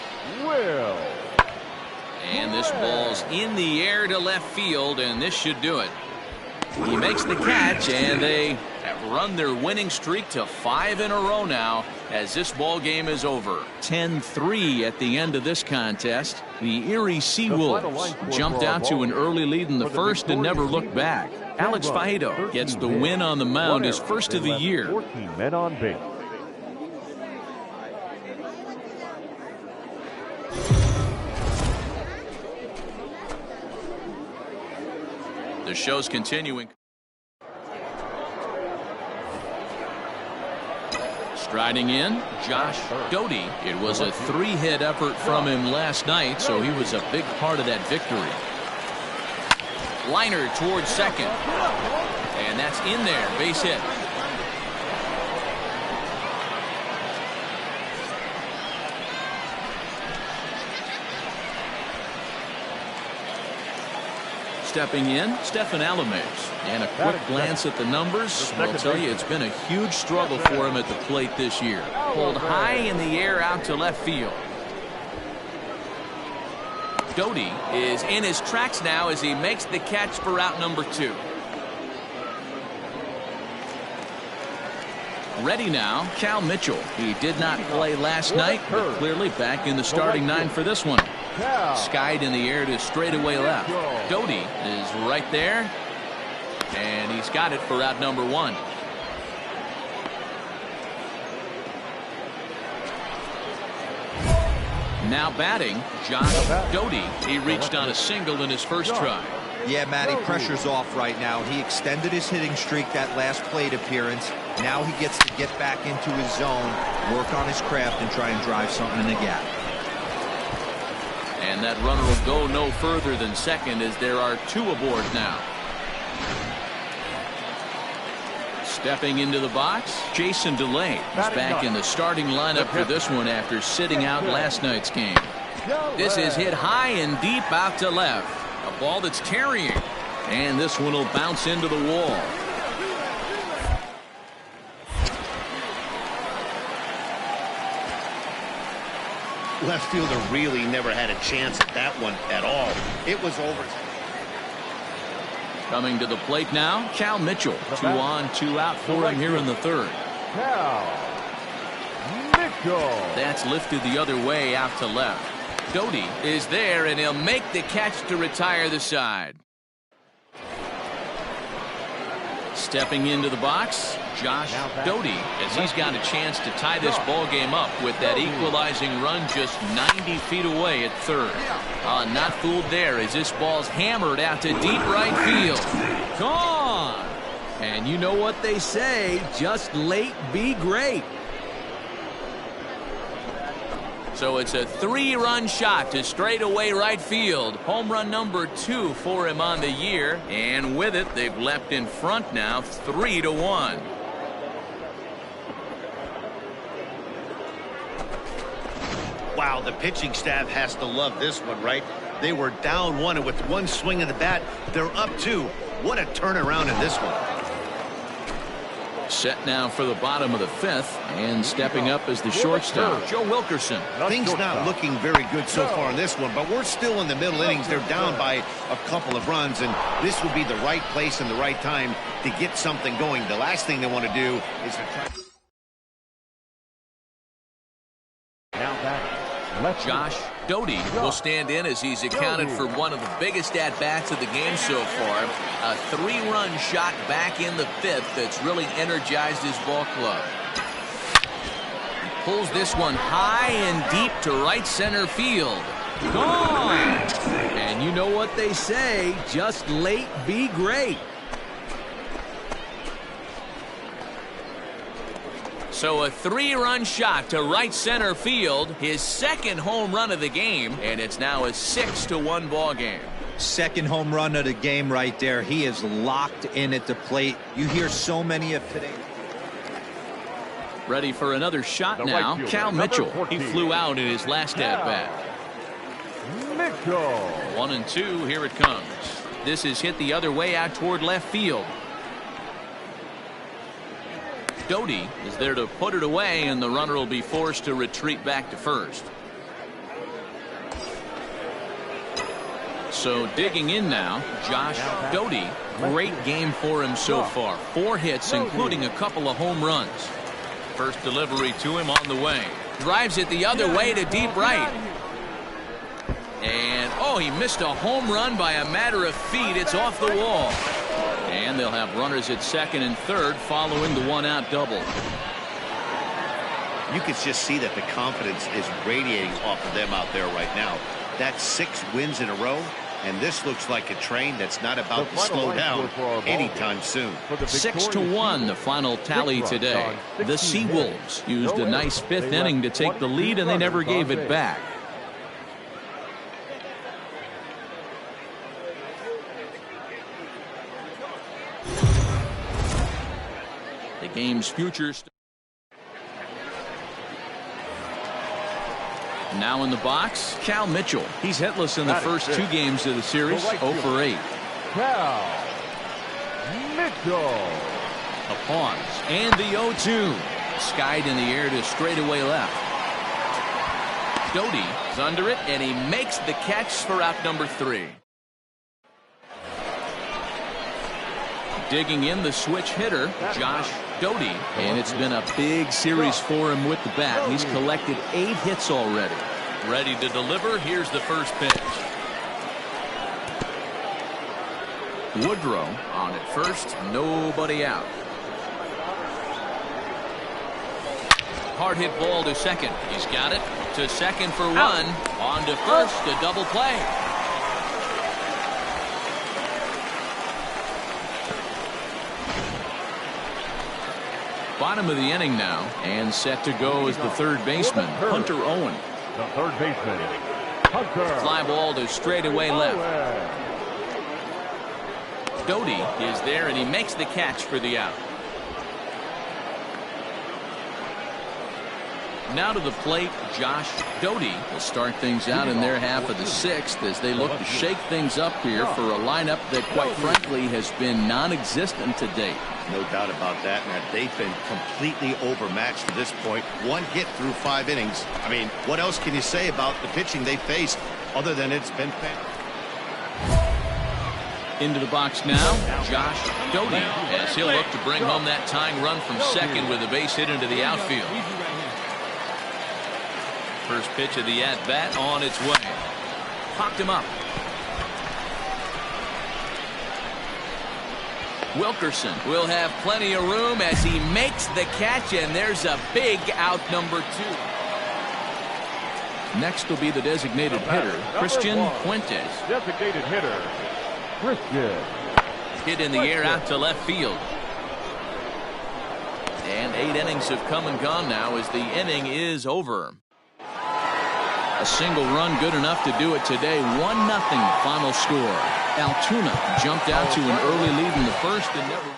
And this ball's in the air to left field, and this should do it. He makes the catch, and they have run their winning streak to 5 in a row now as this ball game is over. 10-3 at the end of this contest. The Erie Seawolves jumped out to an early lead in the first and never looked back. Alex Faedo gets the win on the mound, his first of the year. 14 men on base. The show's continuing. Striding in, Josh Doty. It was a 3-hit effort from him last night, so he was a big part of that victory. Liner towards second. And that's in there, base hit. Stepping in, Stephen Alames. And a quick glance at the numbers will tell you it's been a huge struggle for him at the plate this year. Pulled high in the air out to left field. Doty is in his tracks now as he makes the catch for out number 2. Ready now, Cal Mitchell. He did not play last night, but clearly back in the starting 9 for this one. Skied in the air to straightaway left. Doty is right there, and he's got it for out number 1. Now batting, Josh Doty. He reached on a single in his first try. Yeah, Matty, pressure's off right now. He extended his hitting streak that last plate appearance. Now he gets to get back into his zone, work on his craft, and try and drive something in the gap. And that runner will go no further than second as there are 2 aboard now. Stepping into the box, Jason DeLay is back in the starting lineup for this one after sitting out last night's game. This is hit high and deep out to left. A ball that's carrying. And this one will bounce into the wall. Left fielder really never had a chance at that one at all. It was over. Coming to the plate now, Cal Mitchell. 2 on, 2 out for him here in the third. Cal Mitchell. That's lifted the other way out to left. Doty is there, and he'll make the catch to retire the side. Stepping into the box, Josh Doty, as he's got a chance to tie this ball game up with that equalizing run just 90 feet away at third. Not fooled there as this ball's hammered out to deep right field. Gone! And you know what they say, just late be great. So it's a 3-run shot to straightaway right field. Home run number 2 for him on the year. And with it, they've leapt in front now 3-1. Wow, the pitching staff has to love this one, right? They were down 1, and with one swing of the bat, they're up 2. What a turnaround in this one. Set now for the bottom of the 5th, and stepping up as the shortstop, Joe Wilkerson. Things not looking very good so far in this one, but we're still in the middle innings. They're down by a couple of runs, and this would be the right place and the right time to get something going. The last thing they want to do is to try. Now back, left Josh Doty will stand in as he's accounted for one of the biggest at-bats of the game so far. A 3-run shot back in the 5th that's really energized his ball club. He pulls this one high and deep to right center field. Gone! And you know what they say, just late be great. So a 3-run shot to right center field, his second home run of the game, and it's now a 6-1 ball game. Second home run of the game right there. He is locked in at the plate. You hear so many of today. Ready for another shot now. Cal Mitchell. He flew out in his last at-bat. Mitchell. 1-2. Here it comes. This is hit the other way out toward left field. Doty is there to put it away, and the runner will be forced to retreat back to first. So digging in now, Josh Doty. Great game for him so far. 4 hits, including a couple of home runs. First delivery to him on the way. Drives it the other way to deep right. And, oh, he missed a home run by a matter of feet. It's off the wall. And they'll have runners at second and third following the 1-out double. You can just see that the confidence is radiating off of them out there right now. That's 6 wins in a row, and this looks like a train that's not about to slow down anytime soon. 6-1 the final tally today. The Seawolves used a nice 5th inning to take the lead, and they never gave it back. The game's future. Now in the box, Cal Mitchell. He's hitless in the first 2 games of the series, 0 for 8. Cal Mitchell. A pause, and the 0-2. Skied in the air to straightaway left. Doty is under it, and he makes the catch for out number 3. Digging in the switch hitter, Josh Doty, and it's been a big series for him with the bat. He's collected 8 hits already. Ready to deliver. Here's the first pitch. Woodrow on at first, nobody out. Hard hit ball to second. He's got it to second for 1. On to first, a double play. Bottom of the inning now, and set to go is the third baseman, Hunter Owen. The third baseman, Hunter. Fly ball to straightaway left. Doty is there, and he makes the catch for the out. Now to the plate, Josh Doty will start things out in their half of the 6th as they look to shake things up here for a lineup that, quite frankly, has been non-existent to date. No doubt about that, and that they've been completely overmatched to this point. 1 hit through 5 innings. I mean, what else can you say about the pitching they faced other than it's been Into the box now, Josh Doty, as he'll look to bring home that tying run from second with a base hit into the outfield. First pitch of the at-bat on its way. Popped him up. Wilkerson will have plenty of room as he makes the catch, and there's a big out number 2. Next will be the designated hitter, Christian Fuentes. Designated hitter, Christian. Hit in the air out to left field. And 8 innings have come and gone now as the inning is over. A single run good enough to do it today. 1-0 final score. Altoona jumped out to an early lead in the first and never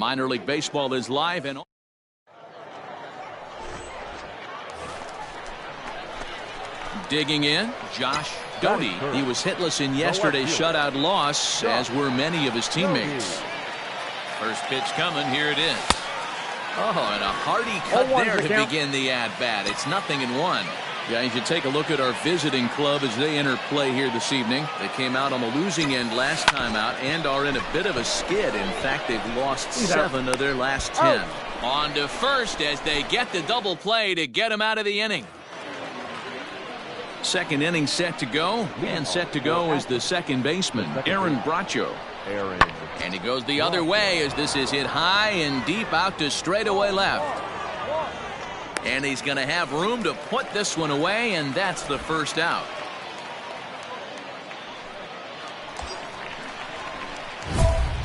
Minor League Baseball is live and digging in, Josh Doty. He was hitless in yesterday's shutout loss, as were many of his teammates. First pitch coming. Here it is. Oh, and a hearty cut there to begin the at-bat. It's 0-1. Guys, you take a look at our visiting club as they enter play here this evening. They came out on the losing end last time out and are in a bit of a skid. In fact, they've lost 7 of their last 10. On to first as they get the double play to get him out of the inning. Second inning set to go, and set to go is the second baseman, Aaron Bracho. And he goes the other way as this is hit high and deep out to straightaway left. And he's going to have room to put this one away, and that's the first out.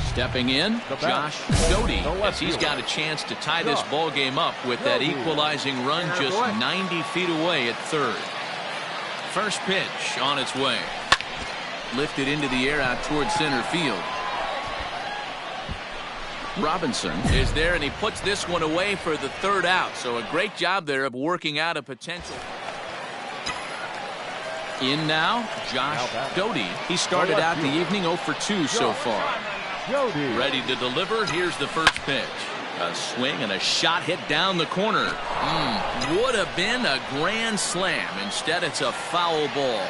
Stepping in, Josh Doty, as he's got a chance to tie this ball game up with that equalizing run just 90 feet away at third. First pitch on its way. Lifted into the air out towards center field. Robinson is there, and he puts this one away for the third out. So a great job there of working out a potential. In now, Josh Doty. He started out the evening 0 for 2 so far. Ready to deliver. Here's the first pitch. A swing and a shot hit down the corner. Would have been a grand slam. Instead, it's a foul ball.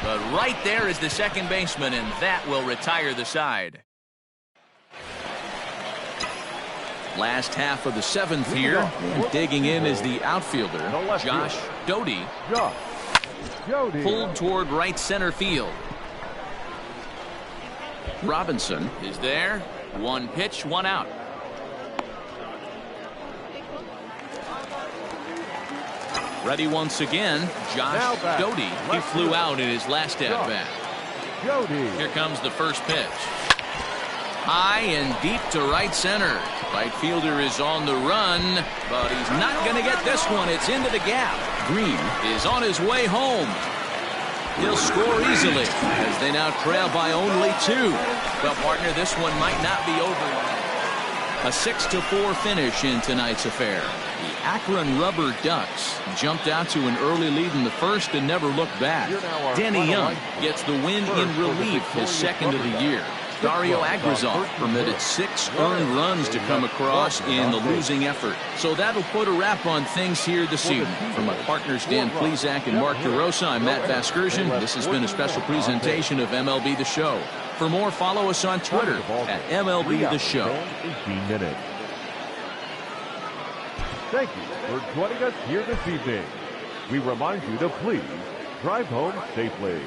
But right there is the second baseman, and that will retire the side. Last half of the 7th here, and digging in is the outfielder, Josh Doty. Pulled toward right center field. Robinson is there. 1 pitch, 1 out. Ready once again, Josh Doty. He flew out in his last at-bat. Here comes the first pitch. High and deep to right center. Right fielder is on the run, but he's not going to get this one. It's into the gap. Green is on his way home. He'll score easily as they now trail by only 2. Well, partner, this one might not be over. A 6-4 finish in tonight's affair. The Akron Rubber Ducks jumped out to an early lead in the first and never looked back. Danny Young gets the win in relief, his second of the year. Dario Agrazov permitted 6 earned runs to come across in the losing effort. So that'll put a wrap on things here this evening. From my partners Dan Plesac and Mark DeRosa, I'm Matt Vasgersian. This has been a special presentation of MLB The Show. For more, follow us on Twitter at MLB The Show. 18 minutes. Thank you for joining us here this evening. We remind you to please drive home safely.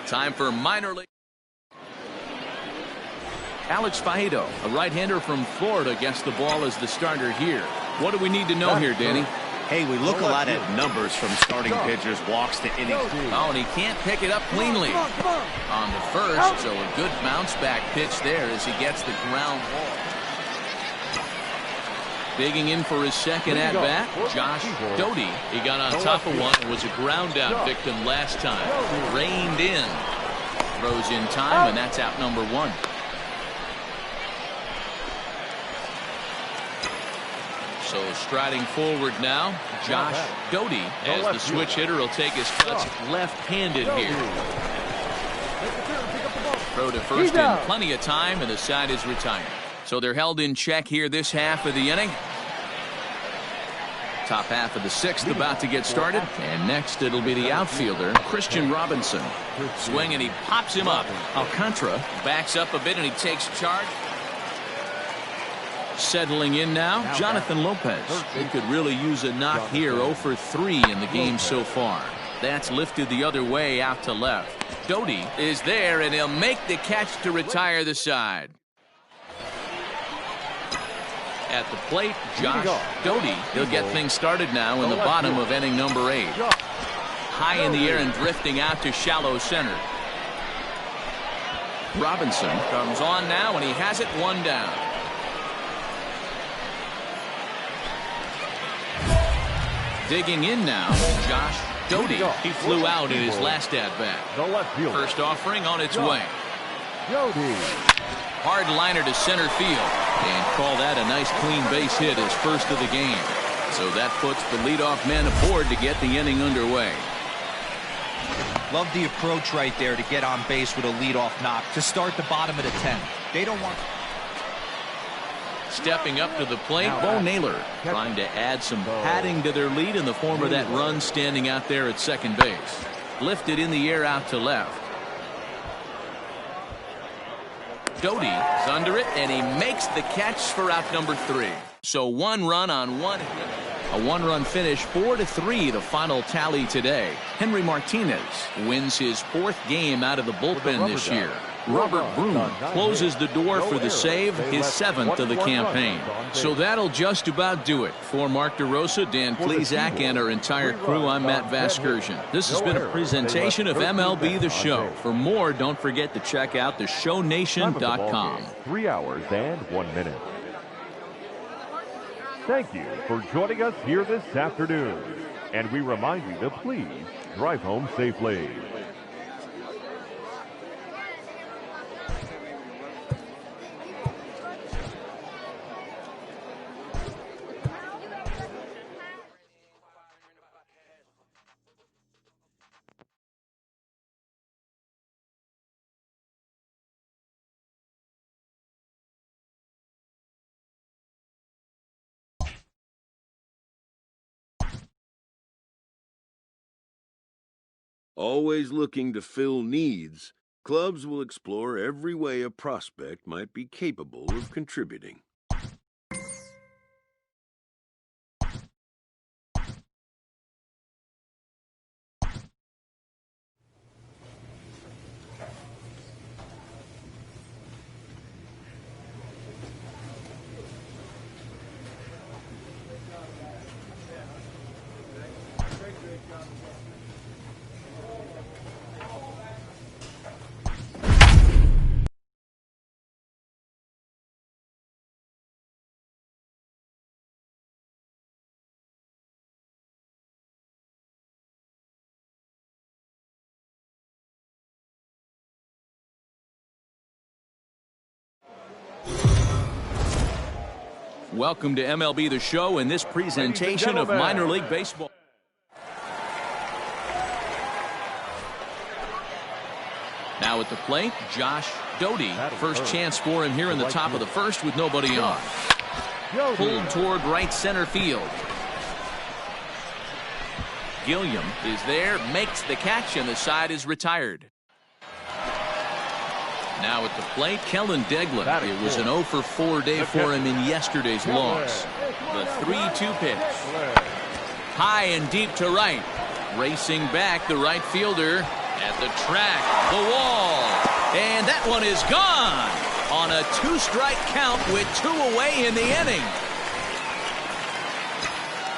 Time for minor league. Alex Faedo, a right-hander from Florida, gets the ball as the starter here. What do we need to know here, Danny? Hey, we look a lot at numbers from starting pitchers, walks to innings. Oh, and he can't pick it up cleanly. On the first, so a good bounce-back pitch there as he gets the ground ball. Digging in for his second at-bat, Josh Doty. He got on top of one and was a ground-out victim last time. Reined in. Throws in time, and that's out number 1. So striding forward now, Josh Doty, as the switch hitter will take his cuts left-handed here. Throw to first in plenty of time, and the side is retired. So they're held in check here this half of the inning. Top half of the 6th about to get started. And next it'll be the outfielder, Christian Robinson. Swing and he pops him up. Alcantara backs up a bit and he takes charge. Settling in now, Jonathan Lopez. They could really use a knock here. 0 for 3 in the game so far. That's lifted the other way out to left. Doty is there and he'll make the catch to retire the side. At the plate, Josh Doty. He'll get things started now in the bottom of inning number 8. High in the air and drifting out to shallow center. Robinson comes on now and he has it 1 down. Digging in now, Josh Doty. He flew out in his last at-bat. First offering on its way. Hard liner to center field. And call that a nice clean base hit, his first of the game. So that puts the leadoff man aboard to get the inning underway. Love the approach right there to get on base with a leadoff knock to start the bottom of the 10th. They don't want... Stepping up to the plate, Bo Naylor trying to add some padding to their lead in the form of that run standing out there at second base. Lifted in the air out to left. Doty's under it, and he makes the catch for out number 3. So 1 run on 1 hit. A 1-run finish, 4-3, the final tally today. Henry Martinez wins his 4th game out of the bullpen this year. Robert Broom closes the door for the save, his 7th of the campaign. So that'll just about do it. For Mark DeRosa, Dan Plesac, and our entire crew, I'm Matt Vasgersian. This has been a presentation of MLB The Show. For more, don't forget to check out theshownation.com. 3 hours and 1 minute. Thank you for joining us here this afternoon. And we remind you to please drive home safely. Always looking to fill needs, clubs will explore every way a prospect might be capable of contributing. Welcome to MLB The Show and this presentation of minor league baseball. Now at the plate, Josh Doty. First chance for him here in the top of the first with nobody on. Pulled toward right center field. Gilliam is there, makes the catch, and the side is retired. Now at the plate, Kellen Deglan. It was an 0-for-4 day for him in yesterday's loss. The 3-2 pitch. High and deep to right. Racing back, the right fielder at the track, the wall. And that one is gone on a 2-strike count with 2 away in the inning.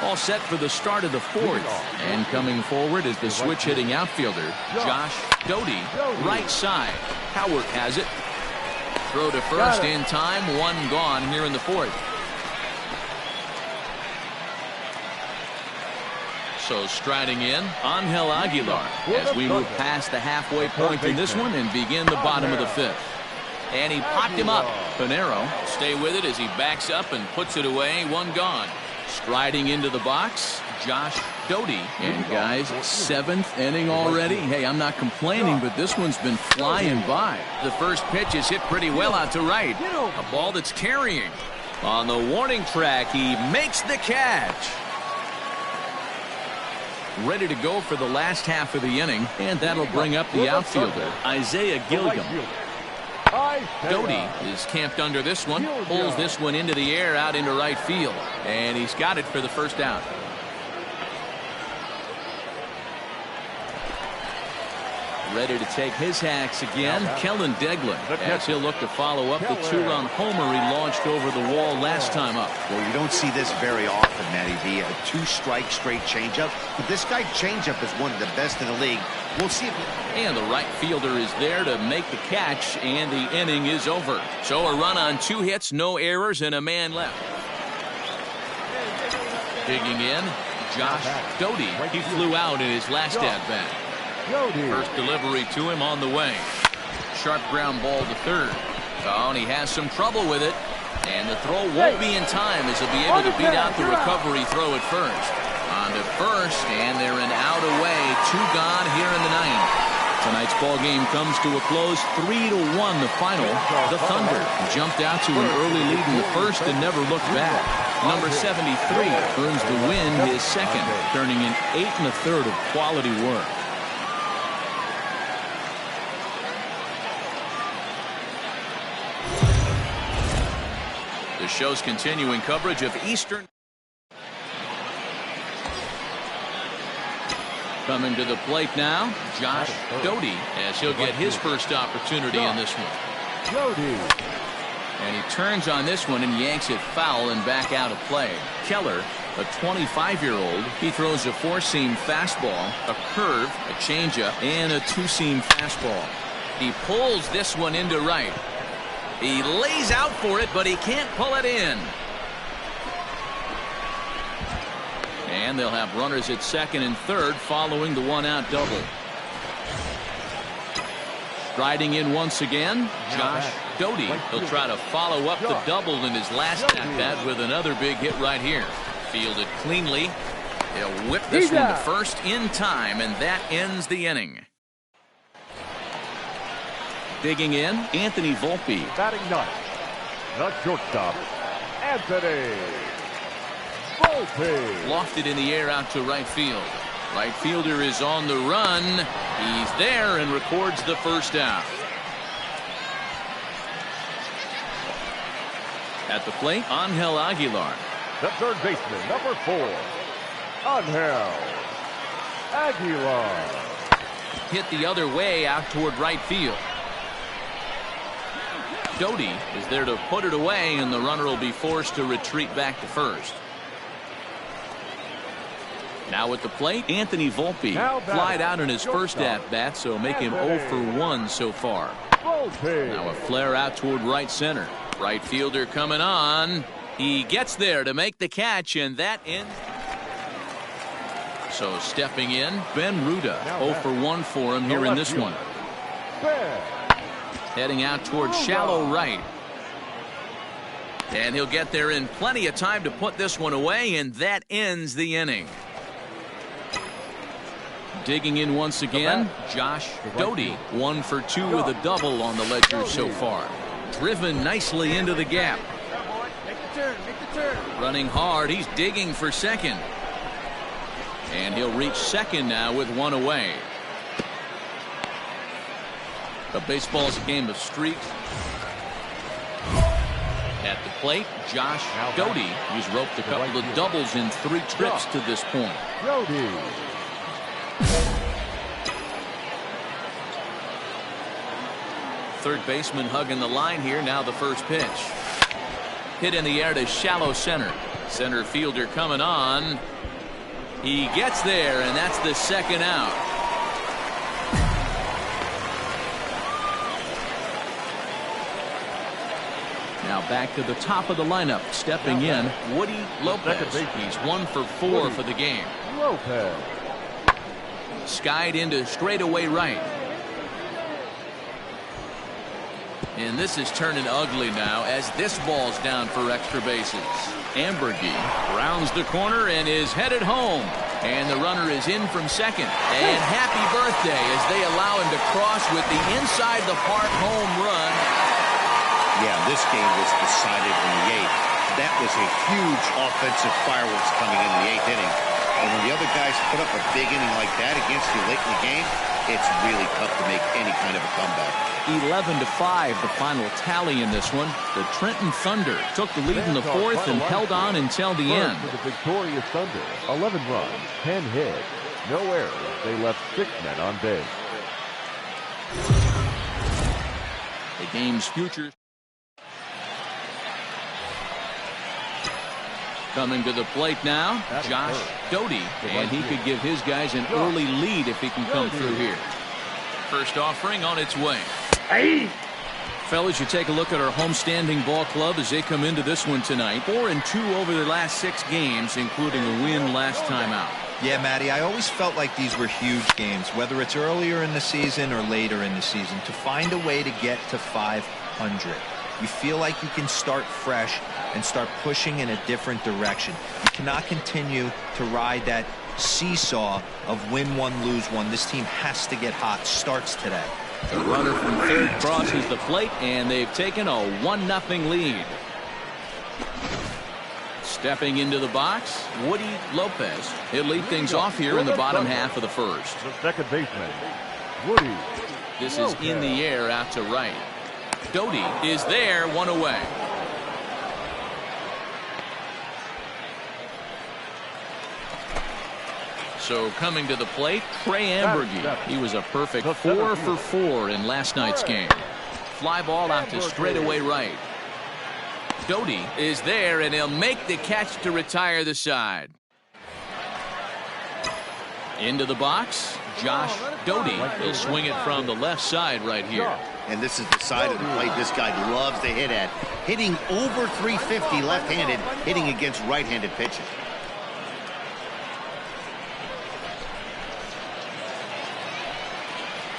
All set for the start of the 4th. And coming forward is the switch-hitting outfielder, Josh Doty, right side. Howard has it. Throw to first in time. 1 gone here in the 4th. So striding in, Angel Aguilar as we move past the halfway point in this one and begin the bottom of the 5th. And he popped him up. Pinero stay with it as he backs up and puts it away. 1 gone. Striding into the box, Josh Doty. And guys, 7th inning already. Hey, I'm not complaining, but this one's been flying by. The first pitch is hit pretty well out to right. A ball that's carrying. On the warning track, he makes the catch. Ready to go for the last half of the inning, and that'll bring up the outfielder, Isaiah Gilliam. Doty is camped under this one, pulls this one into the air out into right field, and he's got it for the first out. Ready to take his hacks again, Kellen Deglan, as he'll look to follow up the 2-run homer he launched over the wall last time up. Well, you don't see this very often, Matty V. A 2-strike straight changeup. But this guy changeup is one of the best in the league. We'll see if and the right fielder is there to make the catch, and the inning is over. So a run on 2 hits, no errors, and a man left. Digging in, Josh Doty. He flew out in his last at-bat. First delivery to him on the way. Sharp ground ball to third. Oh, and he has some trouble with it. And the throw won't be in time as he'll be able to beat out the recovery throw at first. On to first, and they're an out away. 2 gone here in the 9th. Tonight's ball game comes to a close, 3-1 the final. The Thunder jumped out to an early lead in the first and never looked back. Number 73 earns the win, his second, turning in 8 1/3 of quality work. The show's continuing coverage of Eastern. Coming to the plate now, Josh Doty, as he'll get his first opportunity in this one. And he turns on this one and yanks it foul and back out of play. Keller, a 25-year-old, he throws a 4-seam fastball, a curve, a changeup, and a 2-seam fastball. He pulls this one into right. He lays out for it, but he can't pull it in. And they'll have runners at second and third following the 1-out double. Striding in once again, Josh Doty. He'll try to follow up the double in his last at-bat with another big hit right here. Fielded cleanly. He'll whip this one to first in time, and that ends the inning. Digging in, Anthony Volpe. Batting ninth, the shortstop, Anthony Volpe. Lofted in the air out to right field. Right fielder is on the run. He's there and records the first out. At the plate, Angel Aguilar. The third baseman, number 4, Angel Aguilar. Hit the other way out toward right field. Doty is there to put it away, and the runner will be forced to retreat back to first. Now at the plate, Anthony Volpe. Flied out in his first at-bat, so make him 0 for 1 so far. Now a flare out toward right center. Right fielder coming on. He gets there to make the catch, and that ends. So stepping in, Ben Ruda. 0 for 1 for him here in this one. Heading out towards shallow right. And he'll get there in plenty of time to put this one away, and that ends the inning. Digging in once again, Josh Doty. 1 for 2 with a double on the ledger so far. Driven nicely into the gap. Running hard, he's digging for second. And he'll reach second now with 1 away. But baseball's a game of streaks. At the plate, Josh Doty. He's roped a couple of doubles in 3 trips to this point. Third baseman hugging the line here. Now the first pitch. Hit in the air to shallow center. Center fielder coming on. He gets there, and that's the second out. Now back to the top of the lineup. Stepping in, Woody Lopez. He's 1 for 4 for the game. Lopez. Skied into straightaway right. And this is turning ugly now as this ball's down for extra bases. Ambergy rounds the corner and is headed home. And the runner is in from second. And happy birthday as they allow him to cross with the inside the park home run. Yeah, this game was decided in the 8th. That was a huge offensive fireworks coming in the 8th inning. And when the other guys put up a big inning like that against you late in the game, it's really tough to make any kind of a comeback. 11-5 the final tally in this one. The Trenton Thunder took the lead in the 4th and held on until the end. For the victorious Thunder, 11 runs, 10 hits, no errors. They left 6 men on base. The game's future. Coming to the plate now, Josh Doty, and he could give his guys an early lead if he can come through here. First offering on its way. fellas, you take a look at our homestanding ball club as they come into this one tonight. 4-2 over their last 6 games, including a win last time out. Yeah, Matty, I always felt like these were huge games, whether it's earlier in the season or later in the season, to find a way to get to 500. You feel like you can start fresh and start pushing in a different direction. You cannot continue to ride that seesaw of win one, lose one. This team has to get hot. Starts today. The runner from third crosses the plate, and they've taken a 1-0 lead. Stepping into the box, Woody Lopez. He'll lead things off here in the bottom half of the first. The second baseman, Woody. This is in the air out to right. Doty is there, 1 away. So coming to the plate, Trey Amburgey. He was a perfect 4 for 4 in last night's game. Fly ball out to straightaway right. Doty is there, and he'll make the catch to retire the side. Into the box, Josh Doty. He'll swing it from the left side right here. And this is the side of the plate this guy loves to hit at. Hitting over 350 left-handed, hitting against right-handed pitching.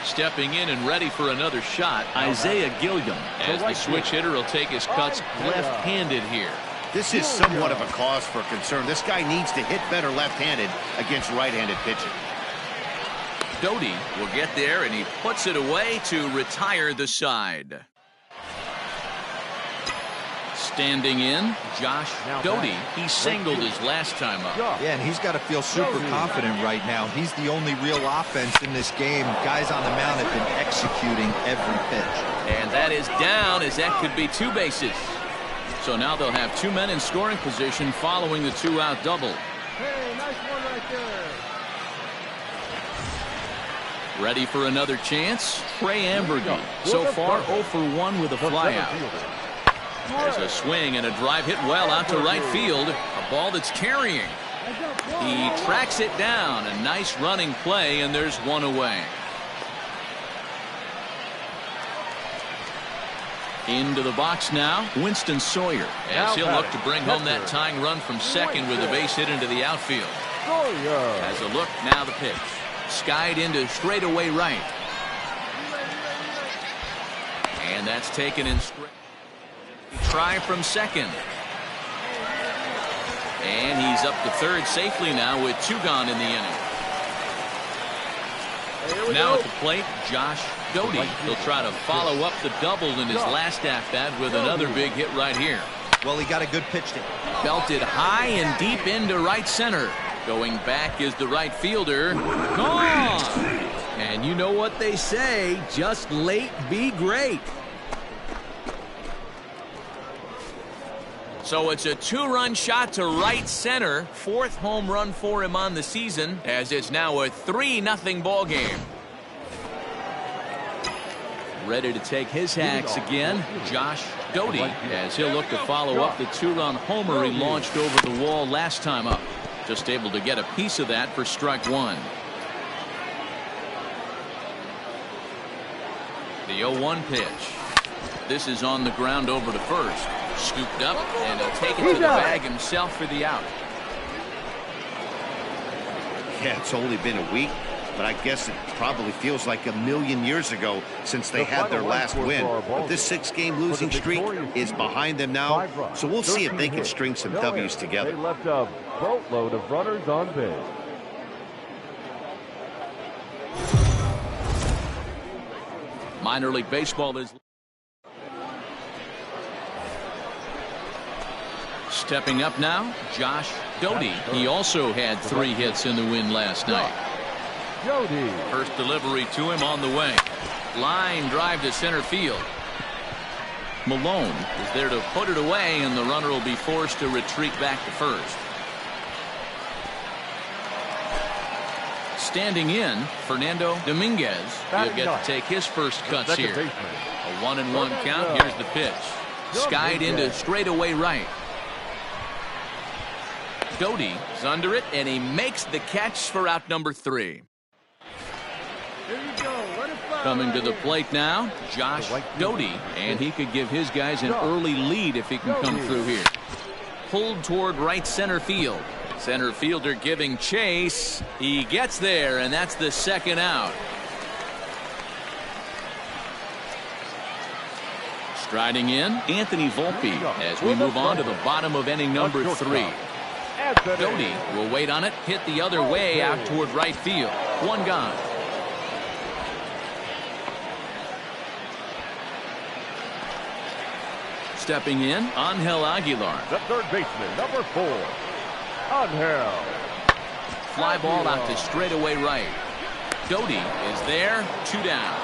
Stepping in and ready for another shot, Isaiah Gilliam. As the switch hitter will take his cuts left-handed here. This is somewhat of a cause for concern. This guy needs to hit better left-handed against right-handed pitching. Doty will get there, and he puts it away to retire the side. Standing in, Josh Doty. He singled his last time up. Yeah, and he's got to feel super confident right now. He's the only real offense in this game. Guys on the mound have been executing every pitch. And that is down, as that could be 2 bases. So now they'll have 2 men in scoring position following the 2-out double. Hey, nice one right there. Ready for another chance, Trey Amburgey. So far 0 for 1 with a flyout. There's a swing and a drive hit well out to right field. A ball that's carrying. He tracks it down. A nice running play, and there's 1 away. Into the box now, Winston Sawyer. As he'll look to bring home that tying run from second with a base hit into the outfield. Has a look, now the pitch. Skied into straightaway right. And that's taken in straight. Try from second. And he's up to third safely now with 2 gone in the inning. Now at the plate, Josh Doty. He'll try to follow up the double in his last at-bat with another big hit right here. Well, he got a good pitch there. Belted high and deep into right center. Going back is the right fielder. Gone! And you know what they say, just late be great. So it's a 2-run shot to right center. 4th home run for him on the season, as it's now a 3-0 ball game. Ready to take his hacks again, Josh Doty, as he'll look to follow up the 2-run homer he launched over the wall last time up. Just able to get a piece of that for strike 1. The 0-1 pitch. This is on the ground over to first. Scooped up, and he'll take it to the bag himself for the out. Yeah, it's only been a week, but I guess it probably feels like a million years ago since they had their last win. But this 6-game losing streak is behind them now, so we'll see if they can string some W's together. They left a boatload of runners on base. Minor League Baseball is stepping up now, Josh Doty. He also had 3 hits in the win last night. First delivery to him on the way. Line drive to center field. Malone is there to put it away, and the runner will be forced to retreat back to first. Standing in, Fernando Dominguez. He'll get to take his first cuts here. A 1-1 count. Here's the pitch. Skied into straightaway right. Doty is under it, and he makes the catch for out number 3. Here you go. Let it fly. Coming to the plate now, Josh Doty, and he could give his guys an early lead if he can come through here. Pulled toward right center field. Center fielder giving chase. He gets there, and that's the second out. Striding in, Anthony Volpe as we move on to the bottom of inning number 3. Doty will wait on it, hit the other way out toward right field. One gone. Stepping in, Angel Aguilar. The third baseman, number 4, Angel. Fly ball out to straightaway right. Doty is there, 2 down.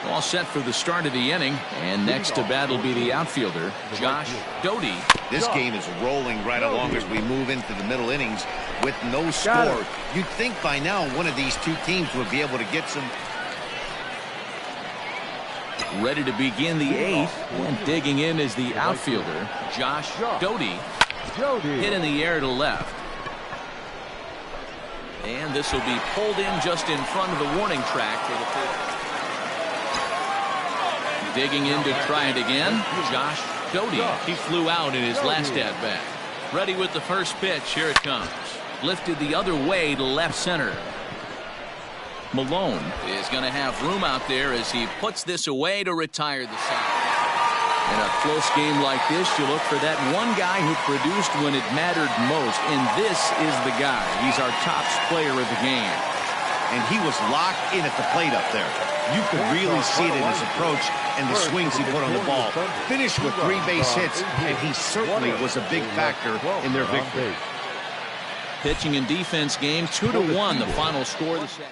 All set for the start of the inning, and next to bat will be the outfielder, Josh Doty. This game is rolling right along as we move into the middle innings with no score. You'd think by now one of these two teams would be able to get some. Ready to begin the 8th, and digging in is the outfielder, Josh Doty. Hit in the air to left. And this will be pulled in just in front of the warning track for the first. Digging in to try it again, Josh Doty. He flew out in his last at-bat. Ready with the first pitch. Here it comes. Lifted the other way to left center. Malone is going to have room out there as he puts this away to retire the side. In a close game like this, you look for that one guy who produced when it mattered most, and this is the guy. He's our top player of the game. And he was locked in at the plate up there. You could really see it in his approach and the swings he put on the ball. Finished with 3 base hits, and he certainly was a big factor in their victory. Pitching and defense game, 2-1, the final score of the second.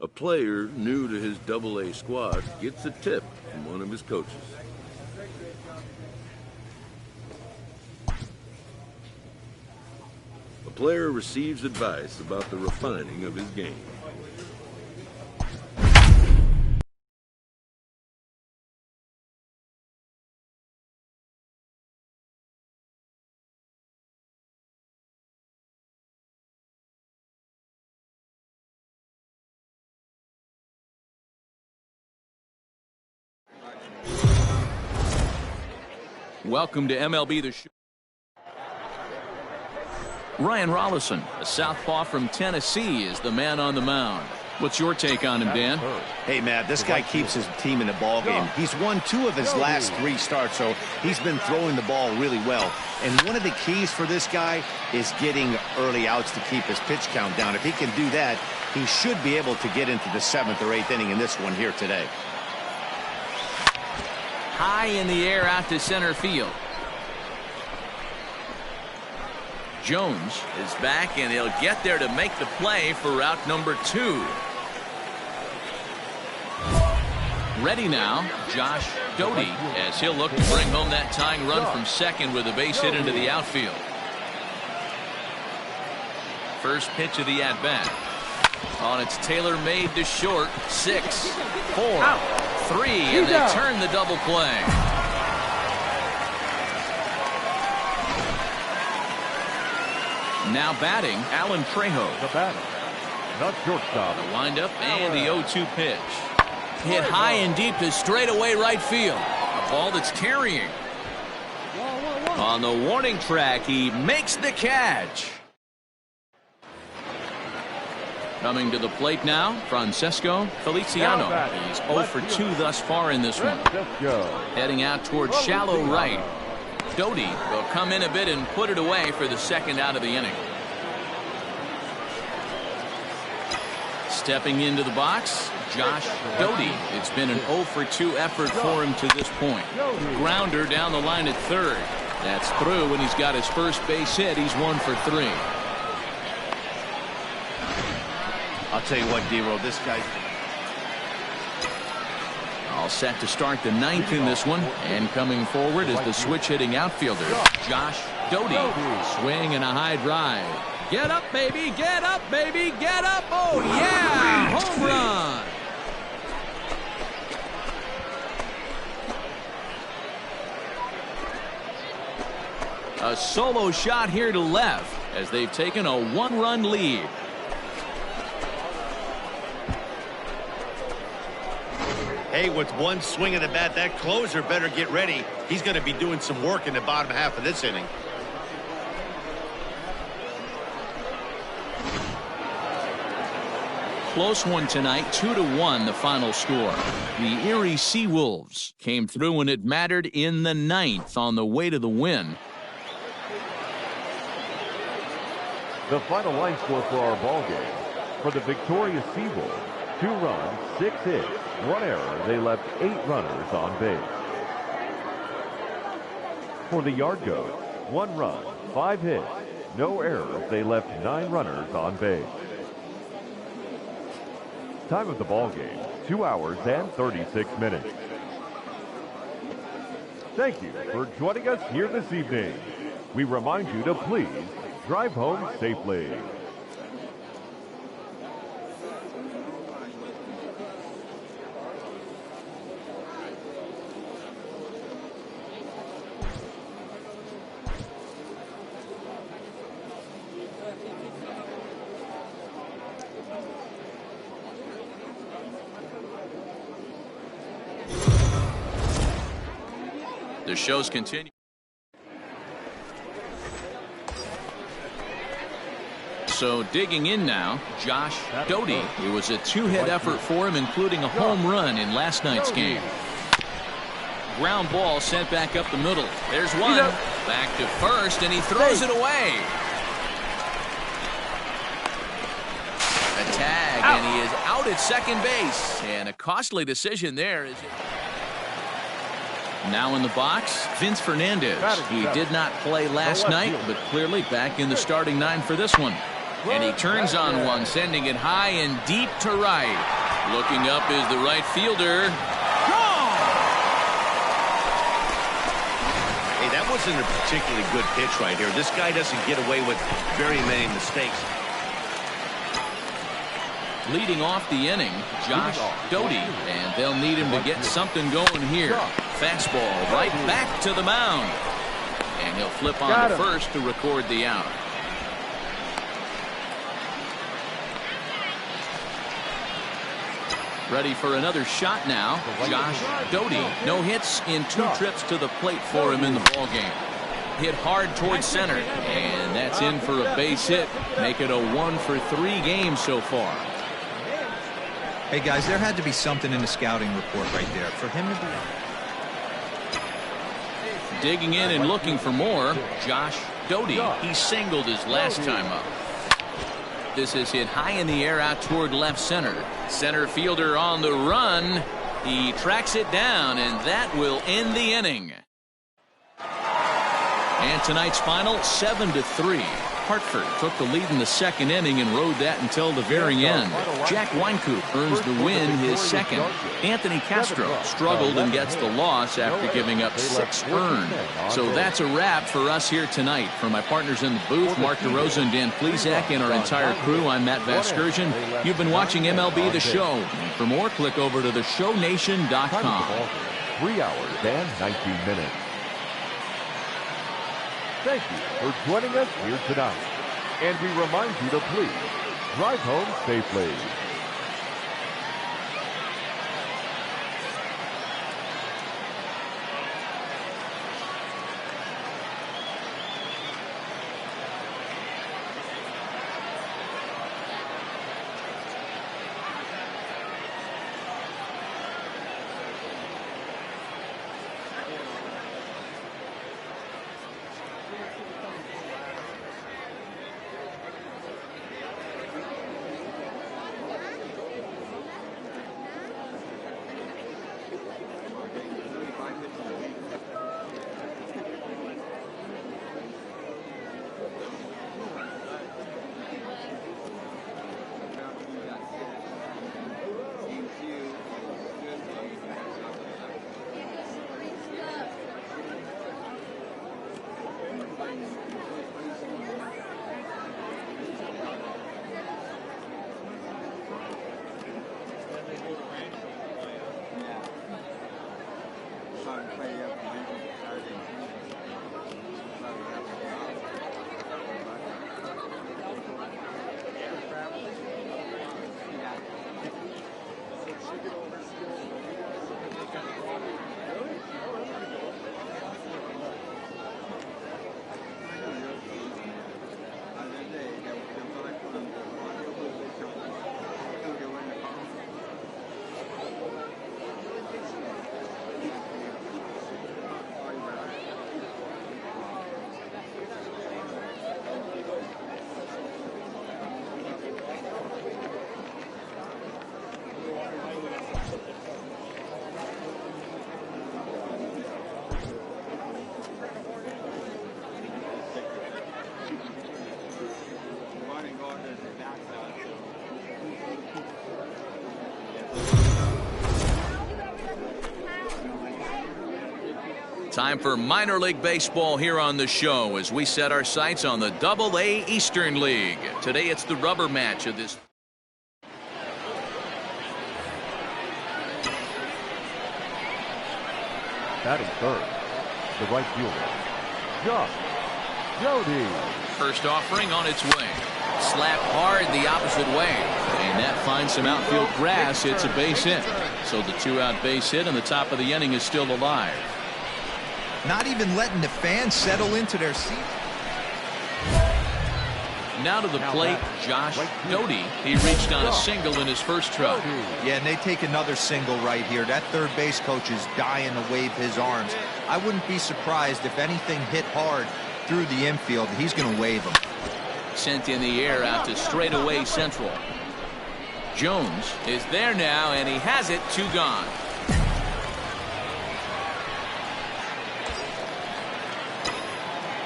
A player new to his AA squad gets a tip from one of his coaches. A player receives advice about the refining of his game. Welcome to MLB The Show. Ryan Rollison, a southpaw from Tennessee, is the man on the mound. What's your take on him, Dan? Hey, Matt, this guy keeps his team in the ball game. He's won 2 of his last 3 starts, so he's been throwing the ball really well. And one of the keys for this guy is getting early outs to keep his pitch count down. If he can do that, he should be able to get into the 7th or 8th inning in this one here today. High in the air out to center field. Jones is back, and he'll get there to make the play for route number 2. Ready now, Josh Doty, as he'll look to bring home that tying run from second with a base hit into the outfield. First pitch of the at-bat. On its tailor-made to short. 6, 4, 3, and they turn the double play. Now batting, Alan Trejo. The batter, the shortstop. The windup and the 0-2 pitch. Hit high and deep to straightaway right field. A ball that's carrying. On the warning track, he makes the catch. Coming to the plate now, Francesco Feliciano. He's 0 for 2 thus far in this one. Heading out towards shallow right. Doty will come in a bit and put it away for the second out of the inning. Stepping into the box, Josh Doty. It's been an 0 for 2 effort for him to this point. Grounder down the line at third. That's through, and he's got his first base hit. He's 1 for 3. I'll tell you what, D-Roll, this guy. All set to start the ninth in this one. And coming forward is the switch-hitting outfielder, Josh Doty. Swing and a high drive. Get up, baby! Get up, baby! Get up! Oh, yeah! Home run! A solo shot here to left as they've taken a one-run lead. Hey, with one swing of the bat, that closer better get ready. He's going to be doing some work in the bottom half of this inning. Close one tonight, 2-1 the final score. The Erie Seawolves came through when it mattered in the ninth on the way to the win. The final line score for our ball game. For the victorious Seawolves, 2 runs, 6 hits, 1 error. They left 8 runners on base. For the Yard Goats, 1 run, 5 hits, no errors. They left 9 runners on base. Time of the ball game, 2 hours and 36 minutes. Thank you for joining us here this evening. We remind you to please drive home safely. The shows continue. So digging in now, Josh Doty. It was a 2-hit effort for him, including a home run in last night's game. Ground ball sent back up the middle. There's one. Back to first, and he throws it away. A tag, and he is out at second base. And a costly decision there. Now in the box, Vince Fernandez. He did not play last night, but clearly back in the starting 9 for this one. And he turns on one, sending it high and deep to right. Looking up is the right fielder. Hey, that wasn't a particularly good pitch right here. This guy doesn't get away with very many mistakes. Leading off the inning, Josh Doty, and they'll need him to get something going here. Fastball right back to the mound. And he'll flip on to first to record the out. Ready for another shot now, Josh Doty. No hits in 2 trips to the plate for him in the ballgame. Hit hard towards center, and that's in for a base hit. Make it a 1-for-3 game so far. Hey, guys, there had to be something in the scouting report right there. For him to be... Digging in and looking for more, Josh Doty. He singled his last time up. This is hit high in the air out toward left center. Center fielder on the run. He tracks it down, and that will end the inning. And tonight's final, 7-3. Hartford took the lead in the second inning and rode that until the very end. Jack Wynkoop earns the win, his second. Anthony Castro struggled and gets the loss after giving up 6 earned. So that's a wrap for us here tonight. For my partners in the booth, Mark DeRosa and Dan Plesac, and our entire crew, I'm Matt Vasgersian. You've been watching MLB The Show. And for more, click over to theshownation.com. 3 hours and 19 minutes. Thank you for joining us here tonight. And we remind you to please drive home safely. Time for minor league baseball here on the show as we set our sights on the Double-A Eastern League. Today it's the rubber match of this. Batting third, the right fielder, Josh Jody. First offering on its way. Slapped hard the opposite way. And that finds some outfield grass. It's a base hit. So the 2-out base hit and the top of the inning is still alive. Not even letting the fans settle into their seats. Now to the plate, Josh Doty. He reached on a single in his first try. Yeah, and they take another single right here. That third base coach is dying to wave his arms. I wouldn't be surprised if anything hit hard through the infield. He's going to wave them. Sent in the air out to straightaway central. Jones is there now, and he has it. 2 gone.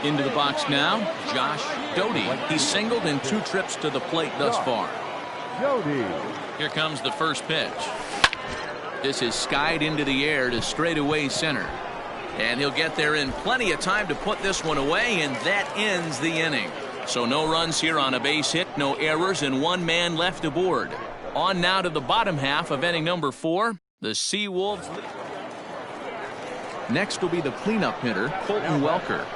Into the box now, Josh Doty. He singled in 2 trips to the plate thus far. Jody. Here comes the first pitch. This is skied into the air to straightaway center. And he'll get there in plenty of time to put this one away, and that ends the inning. So no runs here on a base hit, no errors, and 1 man left aboard. On now to the bottom half of inning number 4. The Seawolves. Next will be the cleanup hitter, Colton Welker.